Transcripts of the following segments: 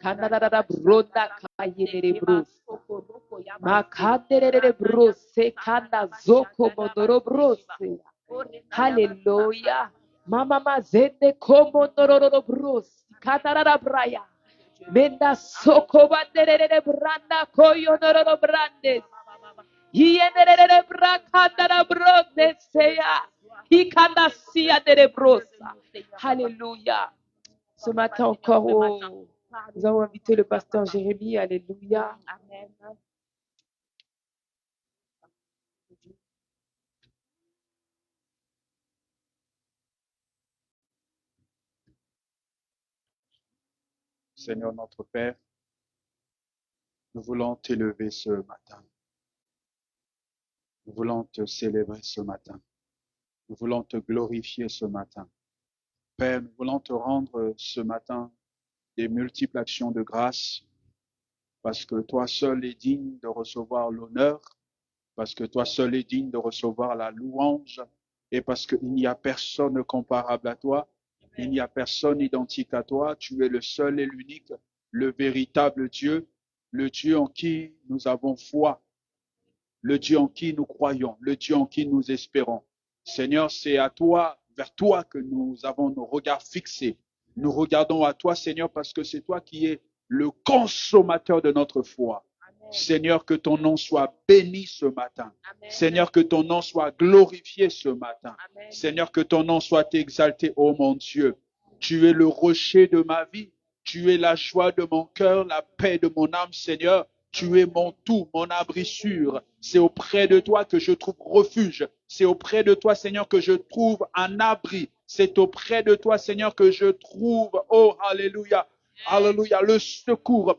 Kanada bronda kayere bros. Makandere bros se kanda zoko mondoro bros. Hallelujah. Mama mazende komo nororo bros. Kanada braya. Menda soko bandere branda koyo nororo brandes. Hienere brakanda brondes seya. Hikanda sia de brosa. Hallelujah. Ce matin encore, oh, nous avons invité le pasteur Jérémie. Alléluia. Amen. Seigneur notre Père, nous voulons t'élever ce matin. Nous voulons te célébrer ce matin. Nous voulons te glorifier ce matin. Père, nous voulons te rendre ce matin des multiples actions de grâce parce que toi seul es digne de recevoir l'honneur, parce que toi seul es digne de recevoir la louange et parce qu'il n'y a personne comparable à toi, il n'y a personne identique à toi. Tu es le seul et l'unique, le véritable Dieu, le Dieu en qui nous avons foi, le Dieu en qui nous croyons, le Dieu en qui nous espérons. Seigneur, c'est à toi, vers toi que nous avons nos regards fixés. Nous regardons à toi, Seigneur, parce que c'est toi qui es le consommateur de notre foi. Amen. Seigneur, que ton nom soit béni ce matin. Amen. Seigneur, que ton nom soit glorifié ce matin. Amen. Seigneur, que ton nom soit exalté, ô mon Dieu. Tu es le rocher de ma vie. Tu es la joie de mon cœur, la paix de mon âme, Seigneur. Tu es mon tout, mon abri sûr. C'est auprès de toi que je trouve refuge. C'est auprès de toi, Seigneur, que je trouve un abri. C'est auprès de toi, Seigneur, que je trouve, oh, alléluia, alléluia, le secours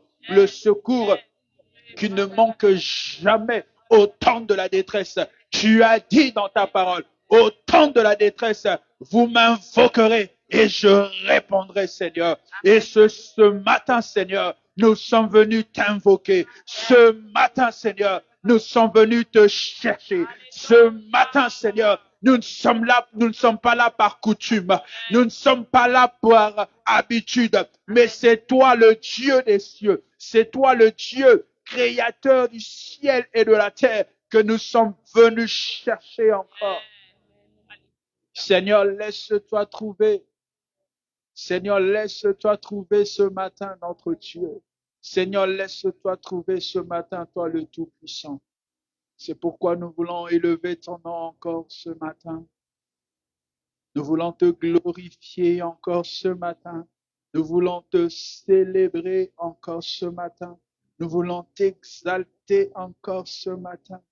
qui ne manque jamais au temps de la détresse. Tu as dit dans ta parole, au temps de la détresse, vous m'invoquerez et je répondrai, Seigneur. Et ce matin, Seigneur, nous sommes venus t'invoquer. Ce matin, Seigneur, nous sommes venus te chercher. Ce matin, Seigneur, nous ne sommes pas là par coutume. Nous ne sommes pas là par habitude. Mais c'est toi le Dieu des cieux. C'est toi le Dieu créateur du ciel et de la terre que nous sommes venus chercher encore. Seigneur, laisse-toi trouver. Seigneur, laisse-toi trouver ce matin, notre Dieu. Seigneur, laisse-toi trouver ce matin, toi le Tout-Puissant. C'est pourquoi nous voulons élever ton nom encore ce matin. Nous voulons te glorifier encore ce matin. Nous voulons te célébrer encore ce matin. Nous voulons t'exalter encore ce matin.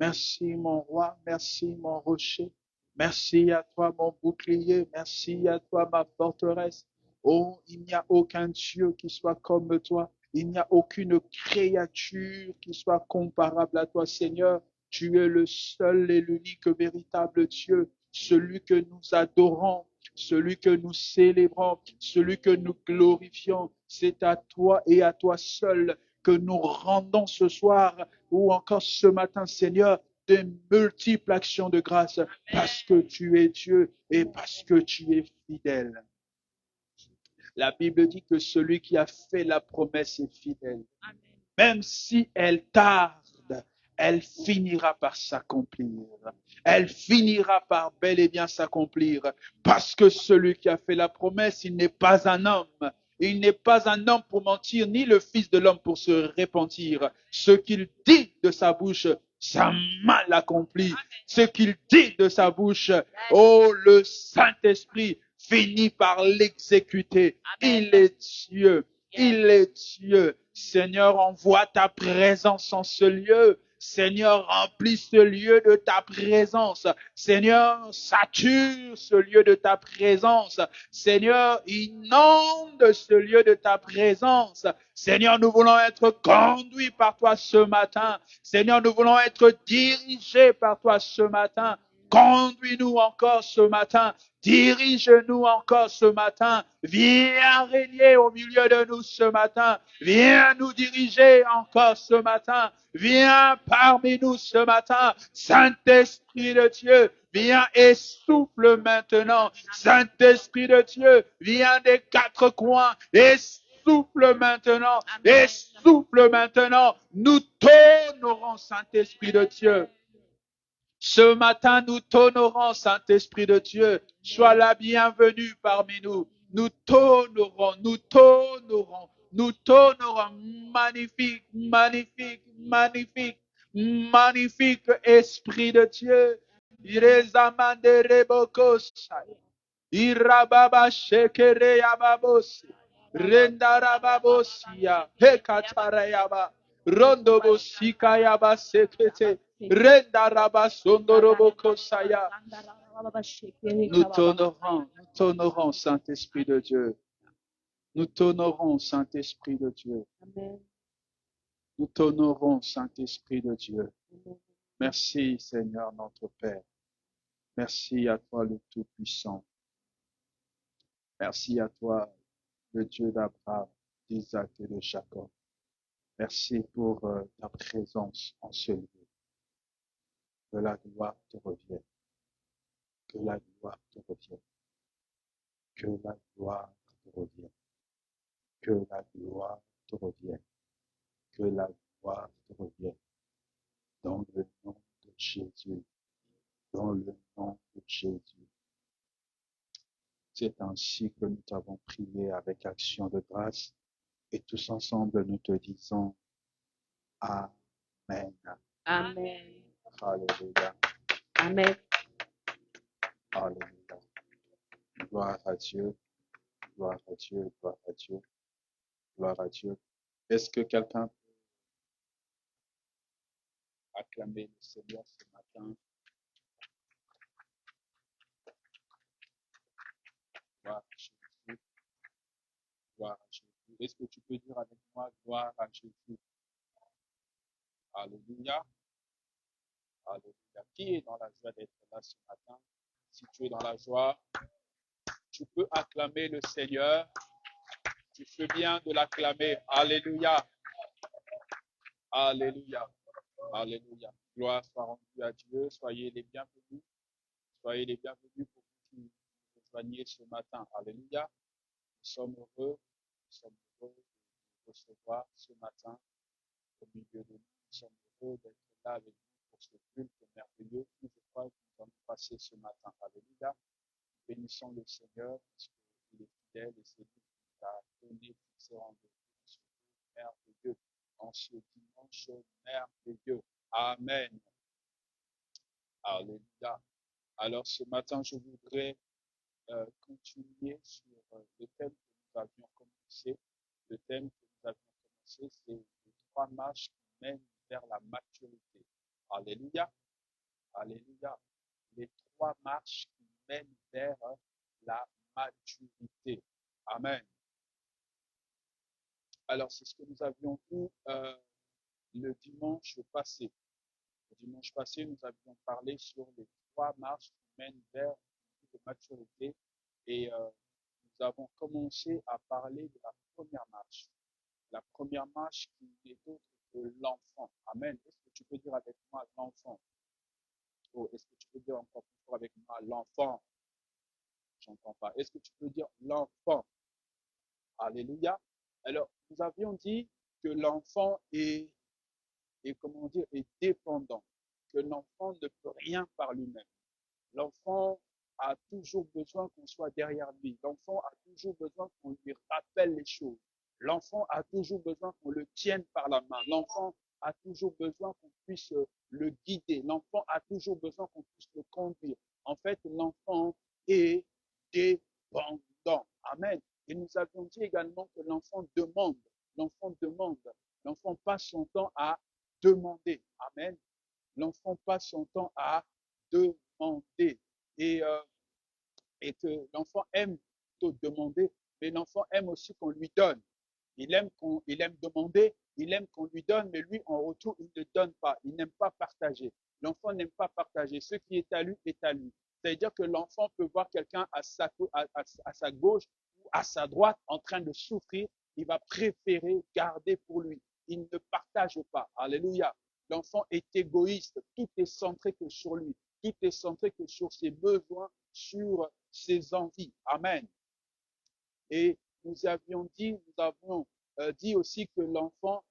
Merci mon roi, merci mon rocher. Merci à toi mon bouclier, merci à toi ma forteresse. Oh, il n'y a aucun Dieu qui soit comme toi. Il n'y a aucune créature qui soit comparable à toi, Seigneur. Tu es le seul et l'unique véritable Dieu, celui que nous adorons, celui que nous célébrons, celui que nous glorifions. C'est à toi et à toi seul que nous rendons ce soir ou encore ce matin, Seigneur, de multiples actions de grâce parce que tu es Dieu et parce que tu es fidèle. La Bible dit que celui qui a fait la promesse est fidèle. Même si elle tarde, elle finira par s'accomplir. Elle finira par bel et bien s'accomplir parce que celui qui a fait la promesse, il n'est pas un homme. Il n'est pas un homme pour mentir, ni le Fils de l'homme pour se repentir. Ce qu'il dit de sa bouche, sa main l'accomplit. Ce qu'il dit de sa bouche, oh, le Saint-Esprit finit par l'exécuter. Il est Dieu. Il est Dieu. Seigneur, envoie ta présence en ce lieu. Seigneur, remplis ce lieu de ta présence. Seigneur, sature ce lieu de ta présence. Seigneur, inonde ce lieu de ta présence. Seigneur, nous voulons être conduits par toi ce matin. Seigneur, nous voulons être dirigés par toi ce matin. Conduis-nous encore ce matin. Dirige-nous encore ce matin. Viens régner au milieu de nous ce matin. Viens nous diriger encore ce matin. Viens parmi nous ce matin. Saint-Esprit de Dieu, viens et souffle maintenant. Saint-Esprit de Dieu, viens des quatre coins et souffle maintenant. Amen. Et souffle maintenant. Nous t'honorons, Saint-Esprit de Dieu. Ce matin, nous t'honorons, Saint-Esprit de Dieu. Sois la bienvenue parmi nous. Nous t'honorons, nous t'honorons, nous t'honorons. Magnifique, magnifique, magnifique, magnifique Esprit de Dieu. Irezamande rebokosaya. Irababa shekere yababosi. Rendarababosia. Hekatarayaba. Rondobosika yaba sekete. Rendarabasondorobokosaya. Nous t'honorons, Saint-Esprit de Dieu. Nous t'honorons, Saint-Esprit de Dieu. Amen. Nous t'honorons, Saint-Esprit de Dieu. Amen. Merci, Seigneur notre Père. Merci à toi, le Tout-Puissant. Merci à toi, le Dieu d'Abraham, d'Isaac et de Jacob. Merci pour ta présence en ce lieu. Que la gloire te revienne. Que la gloire te revienne. Que la gloire te revienne. Que la gloire te revienne. Que la gloire te revienne. Dans le nom de Jésus. Dans le nom de Jésus. C'est ainsi que nous t'avons prié avec action de grâce et tous ensemble nous te disons Amen. Amen. Alléluia. Amen. Alléluia. Gloire à Dieu. Gloire à Dieu. Gloire à Dieu. Gloire à Dieu. Est-ce que quelqu'un peut acclamer le Seigneur ce matin? Gloire à Jésus. Gloire à Jésus. Est-ce que tu peux dire avec moi gloire à Jésus? Alléluia. Alléluia. Qui est dans la joie d'être là ce matin? Si tu es dans la joie, tu peux acclamer le Seigneur. Tu fais bien de l'acclamer. Alléluia. Alléluia. Alléluia. Gloire soit rendue à Dieu. Soyez les bienvenus. Soyez les bienvenus pour que vous nous rejoigniez ce matin. Alléluia. Nous sommes heureux. Nous sommes heureux de vous recevoir ce matin au milieu de nous. Nous sommes heureux d'être là avec vous pour ce culte merveilleux que je crois que nous allons passer ce matin. Alléluia. Bénissons le Seigneur parce qu'il est fidèle et c'est lui qui nous a donné tous ces rendez-vous en ce jour merveilleux, en ce dimanche merveilleux. Amen. Alléluia. Alors ce matin, je voudrais continuer sur le thème que nous avions commencé. Le thème que nous avions commencé, c'est les 3 marches qui mènent vers la maturité. Alléluia. Alléluia. Les 3 marches qui mènent vers la maturité. Amen. Alors, c'est ce que nous avions vu le dimanche passé. Le dimanche passé, nous avions parlé sur les 3 marches qui mènent vers la maturité et nous avons commencé à parler de la première marche. La première marche qui n'est autre que l'enfant. Amen. Est-ce que tu peux dire avec moi l'enfant? Oh, est-ce que tu peux dire encore plus fort avec moi l'enfant? J'entends pas. Est-ce que tu peux dire l'enfant? Alléluia. Alors, nous avions dit que l'enfant est comment dire, est dépendant, que l'enfant ne peut rien par lui-même. L'enfant a toujours besoin qu'on soit derrière lui. L'enfant a toujours besoin qu'on lui rappelle les choses. L'enfant a toujours besoin qu'on le tienne par la main. L'enfant a toujours besoin qu'on puisse le guider. L'enfant a toujours besoin qu'on puisse le conduire. En fait, l'enfant est dépendant. Amen. Et nous avions dit également que l'enfant demande. L'enfant demande. L'enfant passe son temps à demander. Amen. L'enfant passe son temps à demander. Et que l'enfant aime plutôt demander, mais l'enfant aime aussi qu'on lui donne. Il aime demander, il aime qu'on lui donne, mais lui, en retour, il ne donne pas. Il n'aime pas partager. L'enfant n'aime pas partager. Ce qui est à lui est à lui. C'est-à-dire que l'enfant peut voir quelqu'un à sa gauche ou à sa droite en train de souffrir. Il va préférer garder pour lui. Il ne partage pas. Alléluia. L'enfant est égoïste. Tout est centré que sur lui. Tout est centré que sur ses besoins, sur ses envies. Amen. Et nous avons dit aussi que l'enfant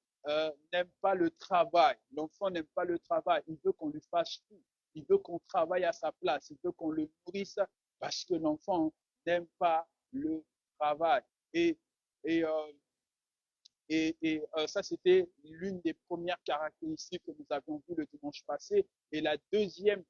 n'aime pas le travail. L'enfant n'aime pas le travail. Il veut qu'on lui fasse tout. Il veut qu'on travaille à sa place. Il veut qu'on le nourrisse parce que l'enfant n'aime pas le travail. Et, et, euh, ça, c'était l'une des premières caractéristiques que nous avions vues le dimanche passé. Et la deuxième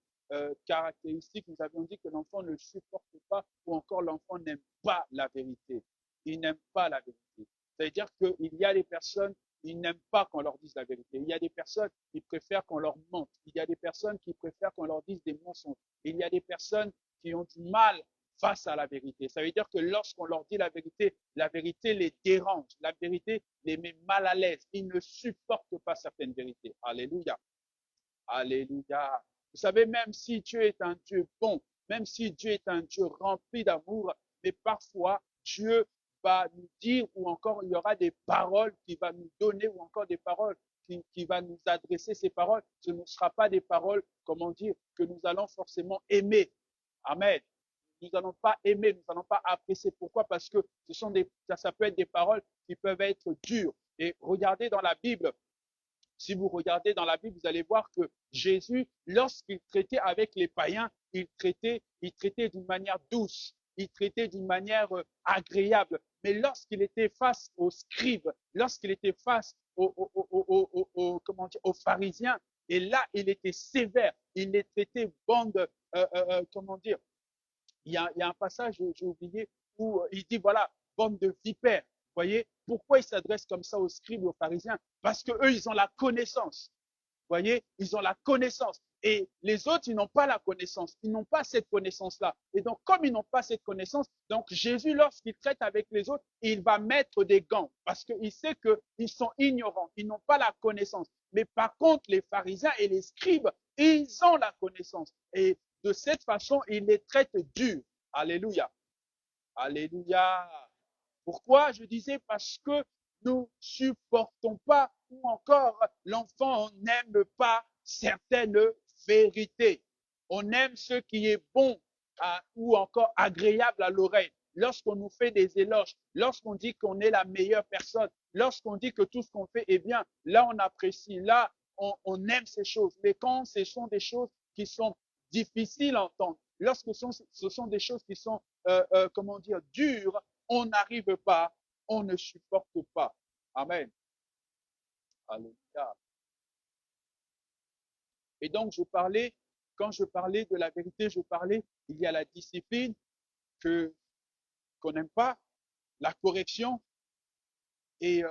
caractéristique, nous avions dit que l'enfant ne supporte pas ou encore l'enfant n'aime pas la vérité. Il n'aime pas la vérité. C'est-à-dire qu'il y a des personnes, ils n'aiment pas qu'on leur dise la vérité. Il y a des personnes qui préfèrent qu'on leur mente. Il y a des personnes qui préfèrent qu'on leur dise des mensonges. Il y a des personnes qui ont du mal face à la vérité. Ça veut dire que lorsqu'on leur dit la vérité les dérange, la vérité les met mal à l'aise. Ils ne supportent pas certaines vérités. Alléluia. Alléluia. Vous savez, même si Dieu est un Dieu bon, même si Dieu est un Dieu rempli d'amour, mais parfois Dieu va nous dire, ou encore il y aura des paroles qu'il va nous donner, ou encore des paroles qui va nous adresser. Ces paroles, ce ne sera pas des paroles, comment dire, que nous allons forcément aimer. Amen. Nous n'allons pas aimer, nous n'allons pas apprécier. Pourquoi? Parce que ça peut être des paroles qui peuvent être dures. Et regardez dans la Bible, si vous regardez dans la Bible, vous allez voir que Jésus, lorsqu'il traitait avec les païens, il traitait d'une manière douce, il traitait d'une manière agréable. Mais lorsqu'il était face aux scribes, lorsqu'il était face aux pharisiens, et là, il était sévère, il les traitait bande, comment dire, il y a un passage, j'ai oublié, où il dit, voilà, bande de vipères. Vous voyez, pourquoi il s'adresse comme ça aux scribes et aux pharisiens? Parce que eux, ils ont la connaissance. Vous voyez, ils ont la connaissance. Et les autres, ils n'ont pas la connaissance. Ils n'ont pas cette connaissance-là. Et donc, comme ils n'ont pas cette connaissance, donc Jésus, lorsqu'il traite avec les autres, il va mettre des gants parce qu'il sait qu'ils sont ignorants. Ils n'ont pas la connaissance. Mais par contre, les pharisiens et les scribes, ils ont la connaissance. Et de cette façon, il les traite durs. Alléluia. Alléluia. Pourquoi? Je disais parce que nous supportons pas ou encore l'enfant n'aime pas certaines vérités. On aime ce qui est bon ou encore agréable à l'oreille. Lorsqu'on nous fait des éloges, lorsqu'on dit qu'on est la meilleure personne, lorsqu'on dit que tout ce qu'on fait est bien, là on apprécie, là on aime ces choses. Mais quand ce sont des choses qui sont difficiles à entendre, lorsque ce sont des choses qui sont, comment dire, dures, on n'arrive pas, on ne supporte pas. Amen. Alléluia. Et donc, quand je parlais de la vérité, il y a la discipline qu'on n'aime pas, la correction et,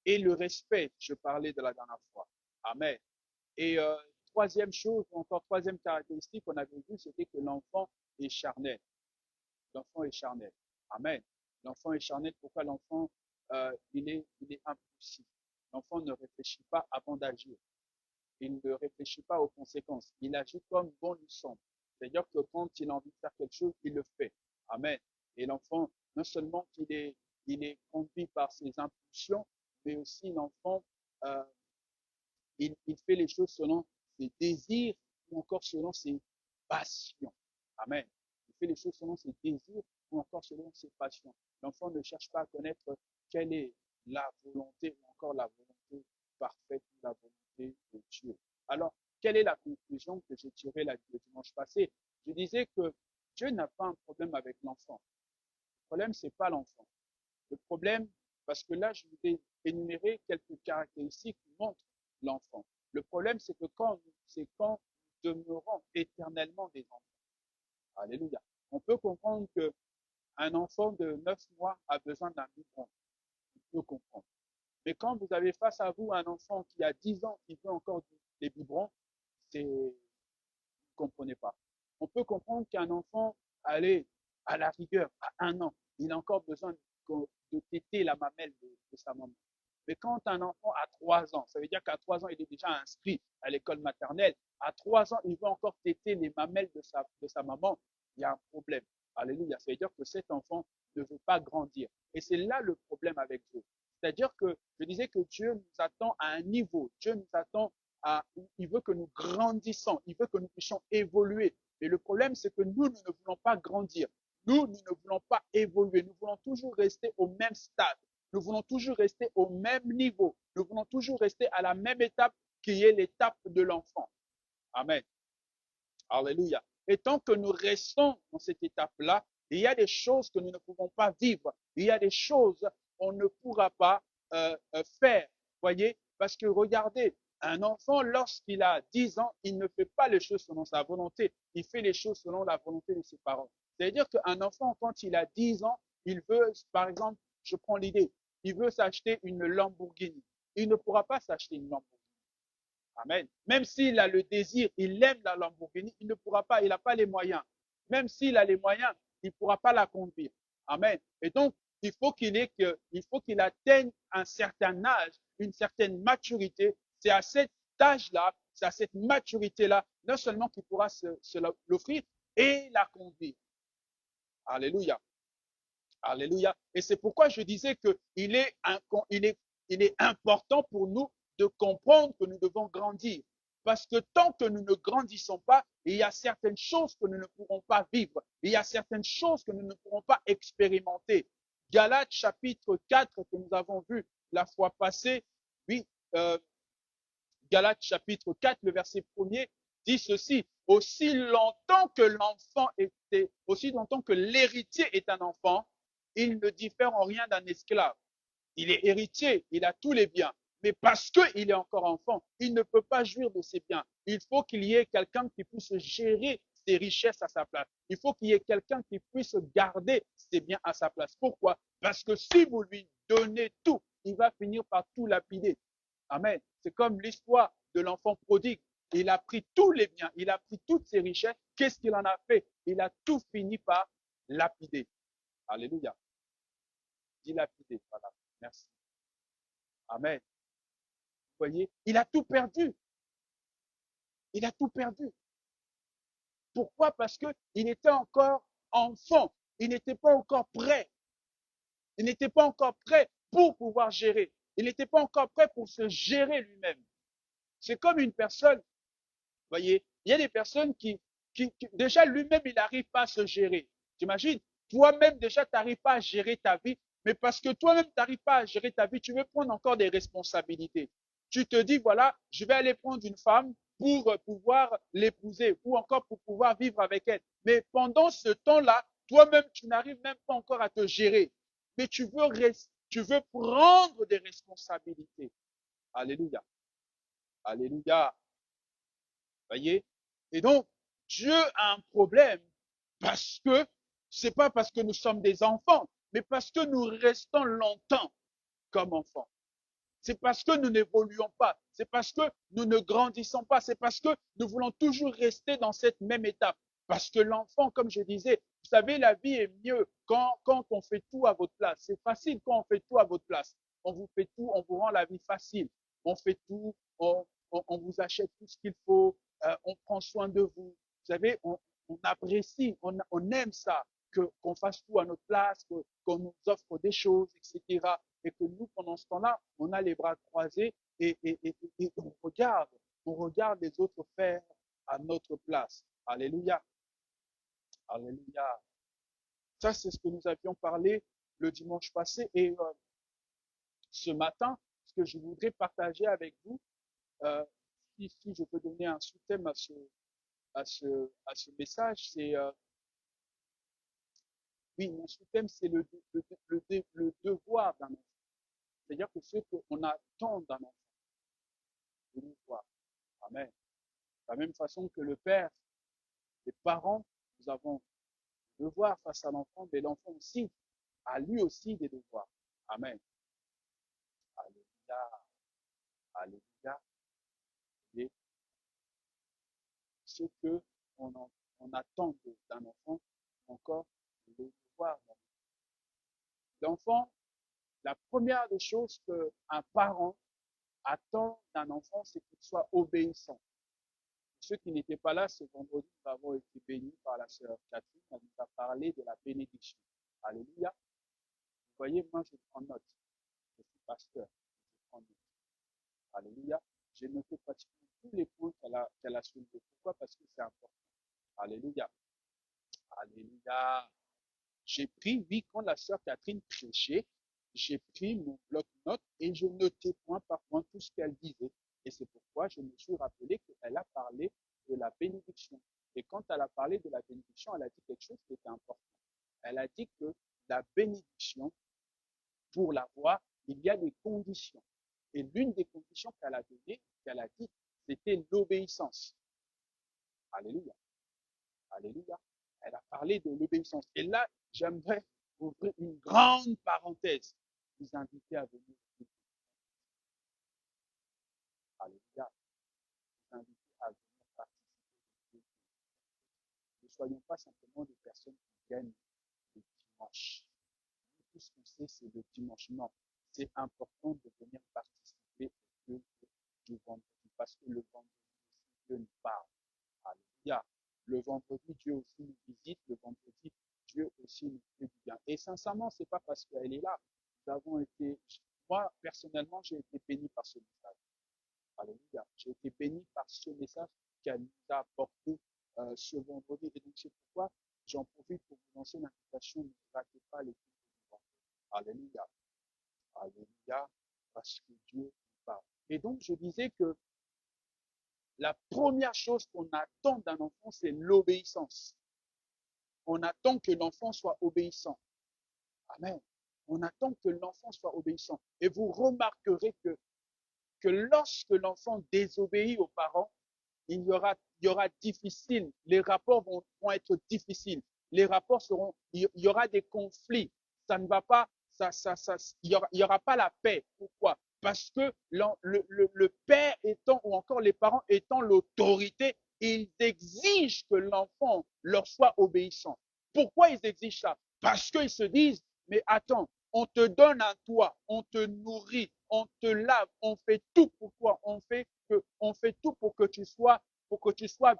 et le respect, je parlais de la dernière fois. Amen. Et troisième chose, encore troisième caractéristique qu'on avait vue, c'était que l'enfant est charnel. L'enfant est charnel. Amen. L'enfant est charnel. Pourquoi l'enfant, il est impulsif. L'enfant ne réfléchit pas avant d'agir. Il ne réfléchit pas aux conséquences. Il agit comme bon lui semble. C'est-à-dire que quand il a envie de faire quelque chose, il le fait. Amen. Et l'enfant, non seulement il est conduit par ses impulsions, mais aussi l'enfant, euh, il fait les choses selon ses désirs ou encore selon ses passions. Amen. Il fait les choses selon ses désirs ou encore selon ses passions. L'enfant ne cherche pas à connaître quelle est la volonté ou encore la volonté parfaite ou la volonté de Dieu. Alors, quelle est la conclusion que j'ai tirée le dimanche passé? Je disais que Dieu n'a pas un problème avec l'enfant. Le problème, c'est pas l'enfant. Le problème, parce que là, je vous ai énuméré quelques caractéristiques qui montrent l'enfant. Le problème, c'est quand nous demeurons éternellement des enfants. Alléluia. On peut comprendre qu'un enfant de 9 mois a besoin d'un biberon. On peut comprendre. Mais quand vous avez face à vous un enfant qui a 10 ans qui veut encore des biberons, vous ne comprenez pas. On peut comprendre qu'un enfant, allez, à la rigueur, à 1 an, il a encore besoin de téter la mamelle de sa maman. Mais quand un enfant a 3 ans, ça veut dire qu'à 3 ans, il est déjà inscrit à l'école maternelle. À 3 ans, il veut encore téter les mamelles de sa maman. Il y a un problème. Alléluia. Ça veut dire que cet enfant ne veut pas grandir. Et c'est là le problème avec Dieu. C'est-à-dire que je disais que Dieu nous attend à un niveau. Dieu nous attend il veut que nous grandissons. Il veut que nous puissions évoluer. Mais le problème, c'est que nous ne voulons pas grandir. Nous ne voulons pas évoluer. Nous voulons toujours rester au même stade. Nous voulons toujours rester au même niveau. Nous voulons toujours rester à la même étape qui est l'étape de l'enfant. Amen. Alléluia. Et tant que nous restons dans cette étape-là, il y a des choses que nous ne pouvons pas vivre. Il y a des choses qu'on ne pourra pas faire. Voyez? Parce que regardez, un enfant, lorsqu'il a 10 ans, il ne fait pas les choses selon sa volonté. Il fait les choses selon la volonté de ses parents. C'est-à-dire qu'un enfant, quand il a 10 ans, il veut, par exemple, je prends l'idée, il veut s'acheter une Lamborghini. Il ne pourra pas s'acheter une Lamborghini. Amen. Même s'il a le désir, il aime la Lamborghini, il ne pourra pas, il n'a pas les moyens. Même s'il a les moyens, il ne pourra pas la conduire. Amen. Et donc, il faut qu'il atteigne un certain âge, une certaine maturité. C'est à cet âge-là, c'est à cette maturité-là, non seulement qu'il pourra se l'offrir et la conduire. Alléluia. Alléluia. Et c'est pourquoi je disais qu'il est, il est important pour nous de comprendre que nous devons grandir. Parce que tant que nous ne grandissons pas, il y a certaines choses que nous ne pourrons pas vivre. Il y a certaines choses que nous ne pourrons pas expérimenter. Galates chapitre 4 que nous avons vu la fois passée, oui, Galates chapitre 4, le verset 1er, dit ceci. Aussi longtemps que l'enfant était, aussi longtemps que l'héritier est un enfant, il ne diffère en rien d'un esclave. Il est héritier, il a tous les biens. Mais parce qu'il est encore enfant, il ne peut pas jouir de ses biens. Il faut qu'il y ait quelqu'un qui puisse gérer ses richesses à sa place. Il faut qu'il y ait quelqu'un qui puisse garder ses biens à sa place. Pourquoi? Parce que si vous lui donnez tout, il va finir par tout lapider. Amen. C'est comme l'histoire de l'enfant prodigue. Il a pris tous les biens, il a pris toutes ses richesses. Qu'est-ce qu'il en a fait? Il a tout fini par lapider. Alléluia. Dilapider. Voilà. Merci. Amen. Vous voyez, il a tout perdu. Il a tout perdu. Pourquoi? Parce qu'il était encore enfant. Il n'était pas encore prêt. Il n'était pas encore prêt pour pouvoir gérer. Il n'était pas encore prêt pour se gérer lui-même. C'est comme une personne, vous voyez, il y a des personnes qui déjà lui-même, il n'arrive pas à se gérer. T'imagines? Toi-même, déjà, tu n'arrives pas à gérer ta vie, mais parce que toi-même, tu n'arrives pas à gérer ta vie, tu veux prendre encore des responsabilités. Tu te dis, voilà, je vais aller prendre une femme pour pouvoir l'épouser ou encore pour pouvoir vivre avec elle. Mais pendant ce temps-là, toi-même, tu n'arrives même pas encore à te gérer. Mais tu veux prendre des responsabilités. Alléluia. Alléluia. Voyez? Et donc, Dieu a un problème parce que c'est pas parce que nous sommes des enfants, mais parce que nous restons longtemps comme enfants. C'est parce que nous n'évoluons pas. C'est parce que nous ne grandissons pas. C'est parce que nous voulons toujours rester dans cette même étape. Parce que l'enfant, comme je disais, vous savez, la vie est mieux quand on fait tout à votre place. C'est facile quand on fait tout à votre place. On vous fait tout, on vous rend la vie facile. On fait tout, on vous achète tout ce qu'il faut, on prend soin de vous. Vous savez, on apprécie, on aime ça, qu'on fasse tout à notre place, qu'on nous offre des choses, etc. Et que nous, pendant ce temps-là, on a les bras croisés et on regarde les autres faire à notre place. Alléluia. Alléluia. Ça, c'est ce que nous avions parlé le dimanche passé. Et ce matin, ce que je voudrais partager avec vous, si je peux donner un sous-thème à ce message, c'est, oui, mon sous-thème, c'est le devoir d'un enfant. C'est-à-dire que ce qu'on attend d'un enfant, de nous voir. Amen. De la même façon que le Père, les parents, nous avons des devoirs face à l'enfant, mais l'enfant aussi a lui aussi des devoirs. Amen. Alléluia. Alléluia. Et ce que on attend d'un enfant, encore le devoir. L'enfant, la première des choses qu'un parent attend d'un enfant, c'est qu'il soit obéissant. Ceux qui n'étaient pas là ce vendredi, nous avons été bénis par la sœur Catherine. Elle nous a parlé de la bénédiction. Alléluia. Vous voyez, moi, je prends note. Je suis pasteur. Je prends note. Alléluia. J'ai noté pratiquement tous les points qu'elle a soulevés. Pourquoi? Parce que c'est important. Alléluia. Alléluia. J'ai pris, oui, quand la sœur Catherine prêchait, j'ai pris mon bloc-notes et je notais point par point tout ce qu'elle disait. Et c'est pourquoi je me suis rappelé qu'elle a parlé de la bénédiction. Et quand elle a parlé de la bénédiction, elle a dit quelque chose qui était important. Elle a dit que la bénédiction, pour l'avoir, il y a des conditions. Et l'une des conditions qu'elle a données, qu'elle a dit, c'était l'obéissance. Alléluia. Alléluia. Elle a parlé de l'obéissance. Et là, j'aimerais ouvrir une grande parenthèse. Vous inviter à venir. Alléluia. Vous inviter à venir participer. Ne soyons pas simplement des personnes qui viennent le dimanche. Tout ce qu'on sait, c'est le dimanche. Non. C'est important de venir participer au culte du vendredi. Parce que le vendredi, Dieu nous parle. Alléluia. Le vendredi, Dieu aussi nous visite. Le vendredi, Dieu aussi nous fait du bien. Et sincèrement, c'est pas parce qu'elle est là. Nous avons été, moi, personnellement, j'ai été béni par ce message. Alléluia. J'ai été béni par ce message qu'elle nous a apporté ce vendredi. Et donc, c'est pourquoi j'en profite pour vous lancer l'invitation. Ne ratez pas les cultes du vendredi. Alléluia. Alléluia. Parce que Dieu nous parle. Et donc, je disais que la première chose qu'on attend d'un enfant, c'est l'obéissance. On attend que l'enfant soit obéissant. Amen. On attend que l'enfant soit obéissant. Et vous remarquerez que lorsque l'enfant désobéit aux parents, il y aura difficile. Les rapports vont être difficiles. Les rapports seront, il y aura des conflits. Ça ne va pas, il y aura pas la paix. Pourquoi? Parce que le père étant, ou encore les parents étant l'autorité, ils exigent que l'enfant leur soit obéissant. Pourquoi ils exigent ça? Parce qu'ils se disent, mais attends, on te donne un toit, on te nourrit, on te lave, on fait tout pour toi, on fait tout pour que tu sois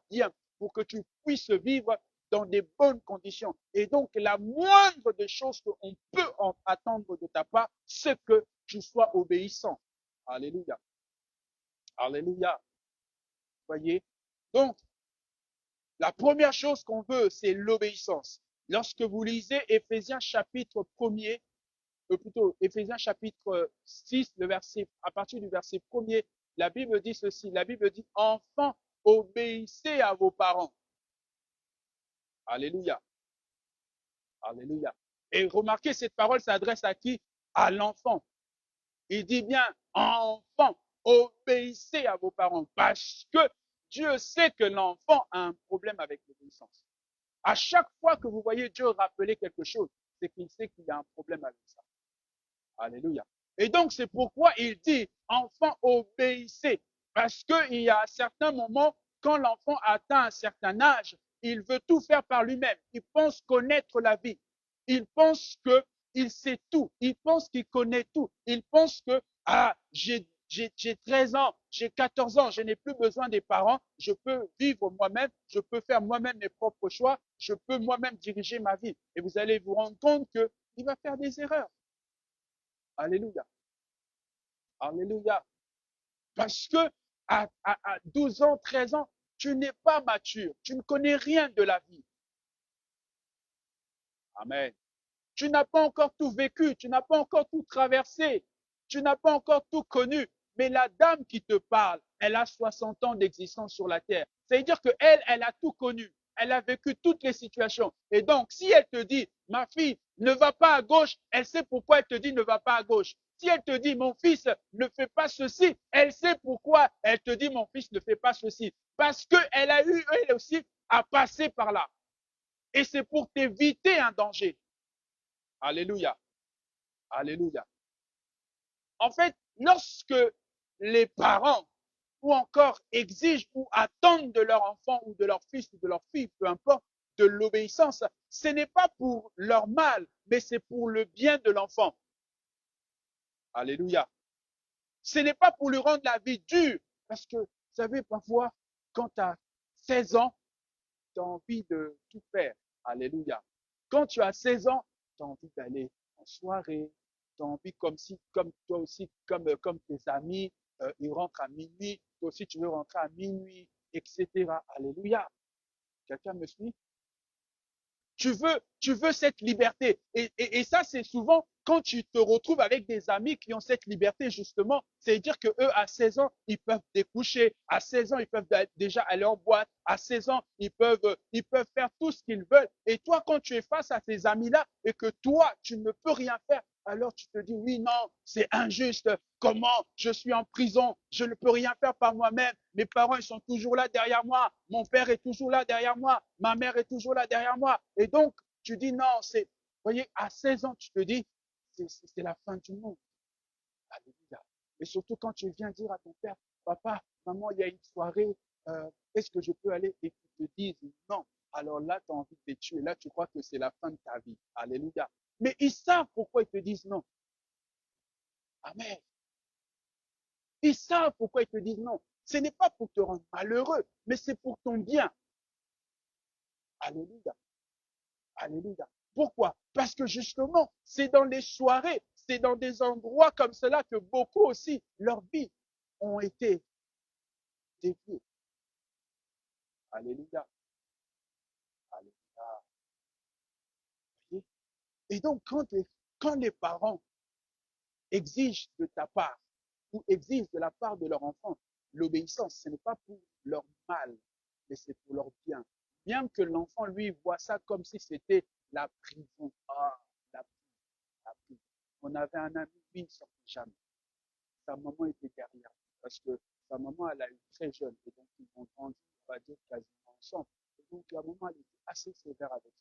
bien, pour que tu puisses vivre dans des bonnes conditions. Et donc, la moindre des choses qu'on peut attendre de ta part, c'est que tu sois obéissant. Alléluia. Alléluia. Voyez? Donc, la première chose qu'on veut, c'est l'obéissance. Lorsque vous lisez Éphésiens chapitre 1er, plutôt Éphésiens chapitre 6, à partir du verset 1er, la Bible dit ceci. La Bible dit, enfants, obéissez à vos parents. Alléluia. Alléluia. Et remarquez, cette parole s'adresse à qui? À l'enfant. Il dit bien, enfants, obéissez à vos parents. Parce que Dieu sait que l'enfant a un problème avec l'obéissance. À chaque fois que vous voyez Dieu rappeler quelque chose, c'est qu'il sait qu'il y a un problème avec ça. Alléluia. Et donc, c'est pourquoi il dit, enfants, obéissez. Parce qu'il y a un certain moment, quand l'enfant atteint un certain âge, il veut tout faire par lui-même. Il pense connaître la vie. Il pense qu'il sait tout. Il pense qu'il connaît tout. Il pense que, j'ai 13 ans, j'ai 14 ans, je n'ai plus besoin des parents, je peux vivre moi-même, je peux faire moi-même mes propres choix, je peux moi-même diriger ma vie. Et vous allez vous rendre compte qu'il va faire des erreurs. Alléluia. Alléluia. Parce que à 12 ans, 13 ans, tu n'es pas mature. Tu ne connais rien de la vie. Amen. Tu n'as pas encore tout vécu. Tu n'as pas encore tout traversé. Tu n'as pas encore tout connu. Mais la dame qui te parle, elle a 60 ans d'existence sur la terre. C'est-à-dire qu'elle a tout connu. Elle a vécu toutes les situations. Et donc, si elle te dit, ma fille, ne va pas à gauche, elle sait pourquoi elle te dit ne va pas à gauche. Si elle te dit, mon fils, ne fais pas ceci, elle sait pourquoi elle te dit, mon fils, ne fais pas ceci. Parce qu'elle a eu, elle aussi, à passer par là. Et c'est pour t'éviter un danger. Alléluia. Alléluia. En fait, lorsque les parents ou encore exigent ou attendent de leur enfant ou de leur fils ou de leur fille, peu importe, de l'obéissance, ce n'est pas pour leur mal, mais c'est pour le bien de l'enfant. Alléluia. Ce n'est pas pour lui rendre la vie dure, parce que, vous savez, parfois, quand tu as 16 ans, tu as envie de tout faire. Alléluia. Quand tu as 16 ans, tu as envie d'aller en soirée, tu as envie comme toi aussi, comme tes amis, ils rentrent à minuit, toi aussi tu veux rentrer à minuit, etc. Alléluia. Quelqu'un me suit? tu veux cette liberté. Et ça, c'est souvent quand tu te retrouves avec des amis qui ont cette liberté, justement, c'est-à-dire que eux, à 16 ans, ils peuvent découcher. À 16 ans, ils peuvent déjà aller en boîte. À 16 ans, ils peuvent faire tout ce qu'ils veulent. Et toi, quand tu es face à ces amis-là et que toi, tu ne peux rien faire, alors tu te dis, oui, non, c'est injuste. Comment je suis en prison, je ne peux rien faire par moi-même. Mes parents, ils sont toujours là derrière moi. Mon père est toujours là derrière moi. Ma mère est toujours là derrière moi. Et donc, tu dis non, c'est, vous voyez, à 16 ans, tu te dis, c'est la fin du monde. Alléluia. Et surtout quand tu viens dire à ton père, papa, maman, il y a une soirée, est-ce que je peux aller? Et qu'ils te disent non. Alors là, tu as envie de les tuer. Là, tu crois que c'est la fin de ta vie. Alléluia. Mais ils savent pourquoi ils te disent non. Amen. Ils savent pourquoi ils te disent non. Ce n'est pas pour te rendre malheureux, mais c'est pour ton bien. Alléluia. Alléluia. Pourquoi? Parce que justement, c'est dans les soirées, c'est dans des endroits comme cela que beaucoup aussi, leurs vies ont été déviées. Alléluia. Alléluia. Et donc, quand les parents exigent de ta part ou exigent de la part de leur enfant l'obéissance, ce n'est pas pour leur mal, mais c'est pour leur bien. Bien que l'enfant, lui, voit ça comme si c'était la prison. Ah, la prison. On avait un ami, lui, il ne sortait jamais. Sa maman était derrière parce que sa maman, elle a eu très jeune et donc ils ont grandi, on va dire, quasiment ensemble. Et donc la maman, elle était assez sévère avec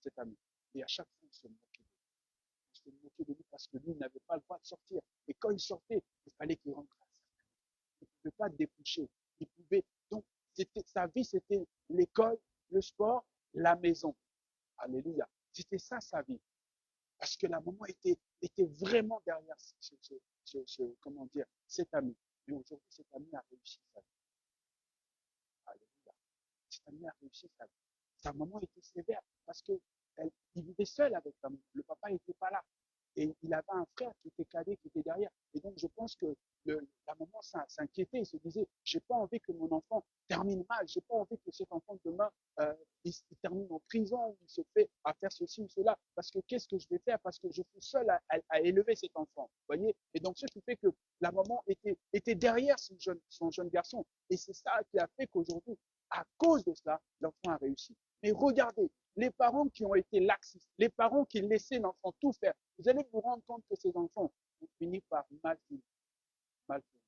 cet ami. Et à chaque fois, il se moquait de lui. Il se moquait de lui parce que lui, il n'avait pas le droit de sortir. Et quand il sortait, il fallait qu'il rentre à sa famille. Il ne pouvait pas déboucher. Il pouvait. Donc, sa vie, c'était l'école, le sport, la maison. Alléluia. C'était ça, sa vie. Parce que la maman était vraiment derrière comment dire, cet ami. Et aujourd'hui, cet ami a réussi sa vie. Alléluia. Cet ami a réussi sa vie. Sa maman était sévère parce que il vivait seul avec sa maman. Le papa n'était pas là. Et il avait un frère qui était cadet, qui était derrière. Et donc, je pense que la maman s'inquiétait. Il se disait, j'ai pas envie que mon enfant termine mal. J'ai pas envie que cet enfant demain, il termine en prison, il se fait à faire ceci ou cela. Parce que qu'est-ce que je vais faire? Parce que je suis seul à élever cet enfant. Vous voyez? Et donc, ce qui fait que la maman était derrière son jeune garçon. Et c'est ça qui a fait qu'aujourd'hui, à cause de cela, l'enfant a réussi. Mais regardez, les parents qui ont été laxistes, les parents qui laissaient l'enfant tout faire, vous allez vous rendre compte que ces enfants ont fini par mal finir. Mal finir.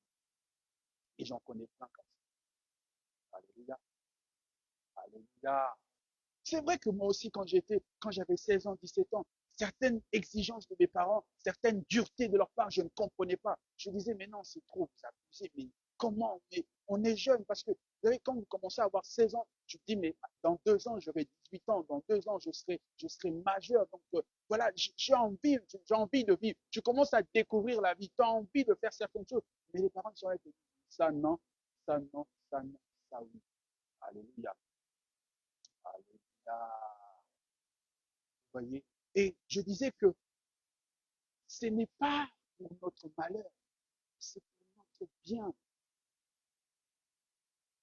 Et j'en connais plein comme ça. Alléluia. Alléluia. C'est vrai que moi aussi, quand j'avais 16 ans, 17 ans, certaines exigences de mes parents, certaines duretés de leur part, je ne comprenais pas. Je disais, mais non, c'est trop, vous abusez, mais comment on est jeune? Parce que, vous savez, quand vous commencez à avoir 16 ans, tu te dis, mais dans 2 ans, j'aurai 18 ans, dans 2 ans, je serai majeur. Donc, voilà, j'ai envie de vivre. Tu commences à découvrir la vie, tu as envie de faire certaines choses. Mais les parents seraient dit, ça non, ça non, ça non, ça oui. Alléluia. Alléluia. Vous voyez? Et je disais que ce n'est pas pour notre malheur, c'est pour notre bien.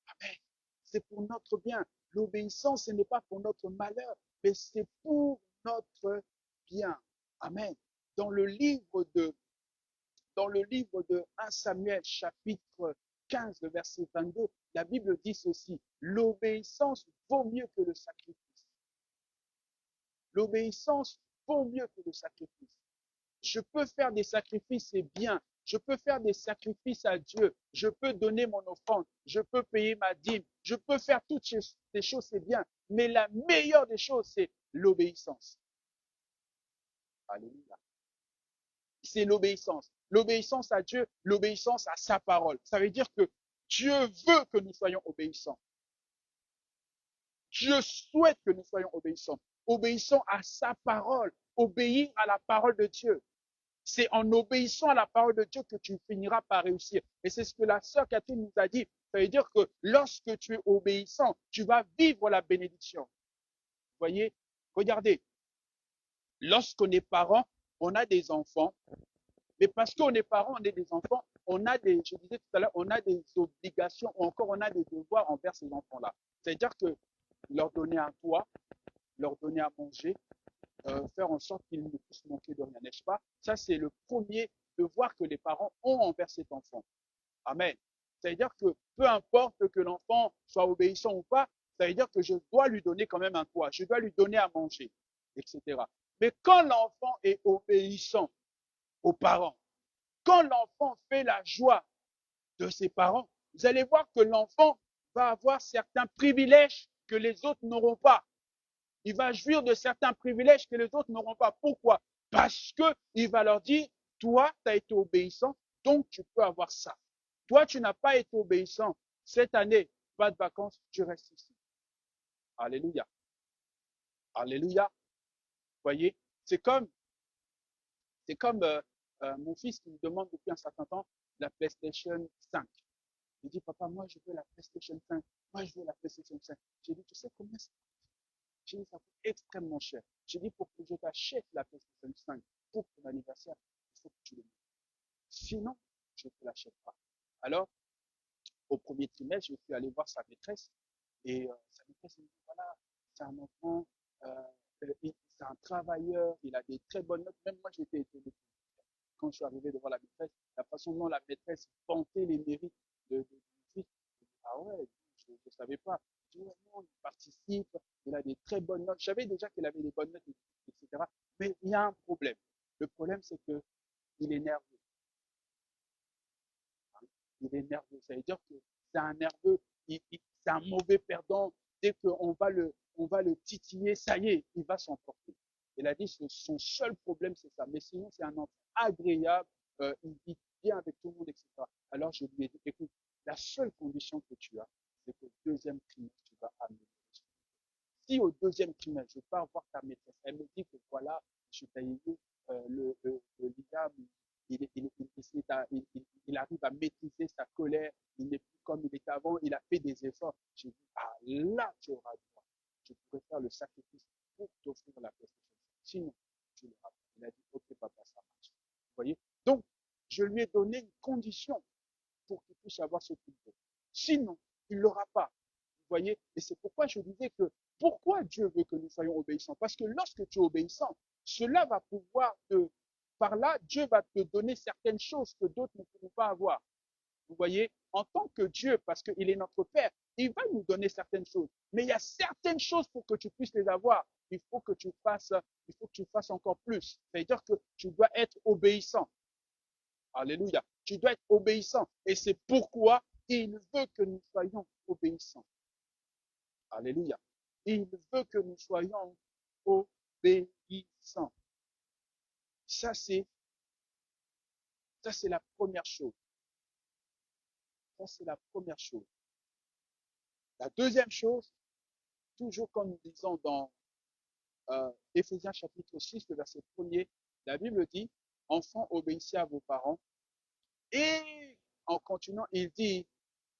Amen. C'est pour notre bien. L'obéissance, ce n'est pas pour notre malheur, mais c'est pour notre bien. Amen. Dans le livre de, dans le livre de 1 Samuel, chapitre 15, le verset 22, la Bible dit ceci: l'obéissance vaut mieux que le sacrifice. L'obéissance vaut mieux que le sacrifice. Je peux faire des sacrifices, c'est bien. Je peux faire des sacrifices à Dieu. Je peux donner mon offrande. Je peux payer ma dîme. Je peux faire toutes ces choses, c'est bien. Mais la meilleure des choses, c'est l'obéissance. Alléluia. C'est l'obéissance. L'obéissance à Dieu, l'obéissance à sa parole. Ça veut dire que Dieu veut que nous soyons obéissants. Dieu souhaite que nous soyons obéissants. Obéissons à sa parole. Obéir à la parole de Dieu. C'est en obéissant à la parole de Dieu que tu finiras par réussir. Et c'est ce que la sœur Catherine nous a dit. Ça veut dire que lorsque tu es obéissant, tu vas vivre la bénédiction. Vous voyez? Regardez. Lorsqu'on est parent, on a des enfants. Mais parce qu'on est parent, on est des enfants, on a des, je disais tout à l'heure, on a des obligations ou encore on a des devoirs envers ces enfants-là. C'est-à-dire que leur donner un toit, leur donner à manger, faire en sorte qu'ils ne puissent manquer de rien, n'est-ce pas? Ça, c'est le premier devoir que les parents ont envers cet enfant. Amen. C'est-à-dire que peu importe que l'enfant soit obéissant ou pas, ça veut dire que je dois lui donner quand même un toit, je dois lui donner à manger, etc. Mais quand l'enfant est obéissant aux parents, quand l'enfant fait la joie de ses parents, vous allez voir que l'enfant va avoir certains privilèges que les autres n'auront pas. Il va jouir de certains privilèges que les autres n'auront pas. Pourquoi? Parce qu'il va leur dire, toi, tu as été obéissant, donc tu peux avoir ça. Toi, tu n'as pas été obéissant. Cette année, pas de vacances, tu restes ici. Alléluia. Alléluia. Vous voyez, c'est comme mon fils qui me demande depuis un certain temps la PlayStation 5. Il dit, papa, moi, je veux la PlayStation 5. Moi, je veux la PlayStation 5. J'ai dit, tu sais combien ça coûte? J'ai dit, ça coûte extrêmement cher. J'ai dit, pour que je t'achète la PlayStation 5 pour ton anniversaire, il faut que tu le mettes. Sinon, je ne te l'achète pas. Alors, au premier trimestre, je suis allé voir sa maîtresse et sa maîtresse me dit, voilà, c'est un enfant, c'est un travailleur, il a des très bonnes notes. Même moi, j'étais étonné. Quand je suis arrivé devant la maîtresse, la façon dont la maîtresse vantait les mérites de mon fils, je dis, ah ouais, je ne savais pas. Je dis, ouais, non, il participe, il a des très bonnes notes. Je savais déjà qu'il avait des bonnes notes, etc. Mais il y a un problème. Le problème, c'est qu'il est nerveux. Il est nerveux. Ça veut dire que c'est un nerveux, c'est un mauvais perdant. Dès on va le titiller, ça y est, il va s'emporter. Il a dit son seul problème, c'est ça. Mais sinon, c'est un enfant agréable, il vit bien avec tout le monde, etc. Alors je lui ai dit, écoute, la seule condition que tu as, c'est qu'au deuxième trimestre, tu vas amener. Si au deuxième trimestre, je pars voir ta maîtresse, elle me dit que voilà, je t'ai aidé, le liam, il arrive à maîtriser sa colère, il n'est plus comme il était avant, il a fait des efforts. J'ai dit, ah là, tu auras droit. Je pourrais faire le sacrifice pour t'offrir la PlayStation. Sinon, tu l'auras pas. Il a dit, ok papa, ça marche. Vous voyez? Donc, je lui ai donné une condition pour qu'il puisse avoir ce qu'il veut. Sinon, il ne l'aura pas. Vous voyez? Et c'est pourquoi je disais que pourquoi Dieu veut que nous soyons obéissants? Parce que lorsque tu es obéissant, cela va pouvoir par là, Dieu va te donner certaines choses que d'autres ne pourront pas avoir. Vous voyez? En tant que Dieu, parce qu'il est notre Père, il va nous donner certaines choses. Mais il y a certaines choses pour que tu puisses les avoir. Il faut que tu fasses encore plus. C'est-à-dire que tu dois être obéissant. Alléluia. Tu dois être obéissant. Et c'est pourquoi il veut que nous soyons obéissants. Alléluia. Il veut que nous soyons obéissants. Ça, c'est la première chose. Ça, c'est la première chose. La deuxième chose, toujours comme nous disons dans Éphésiens chapitre 6, le verset 1er, la Bible dit, enfants, obéissez à vos parents. Et en continuant, il dit,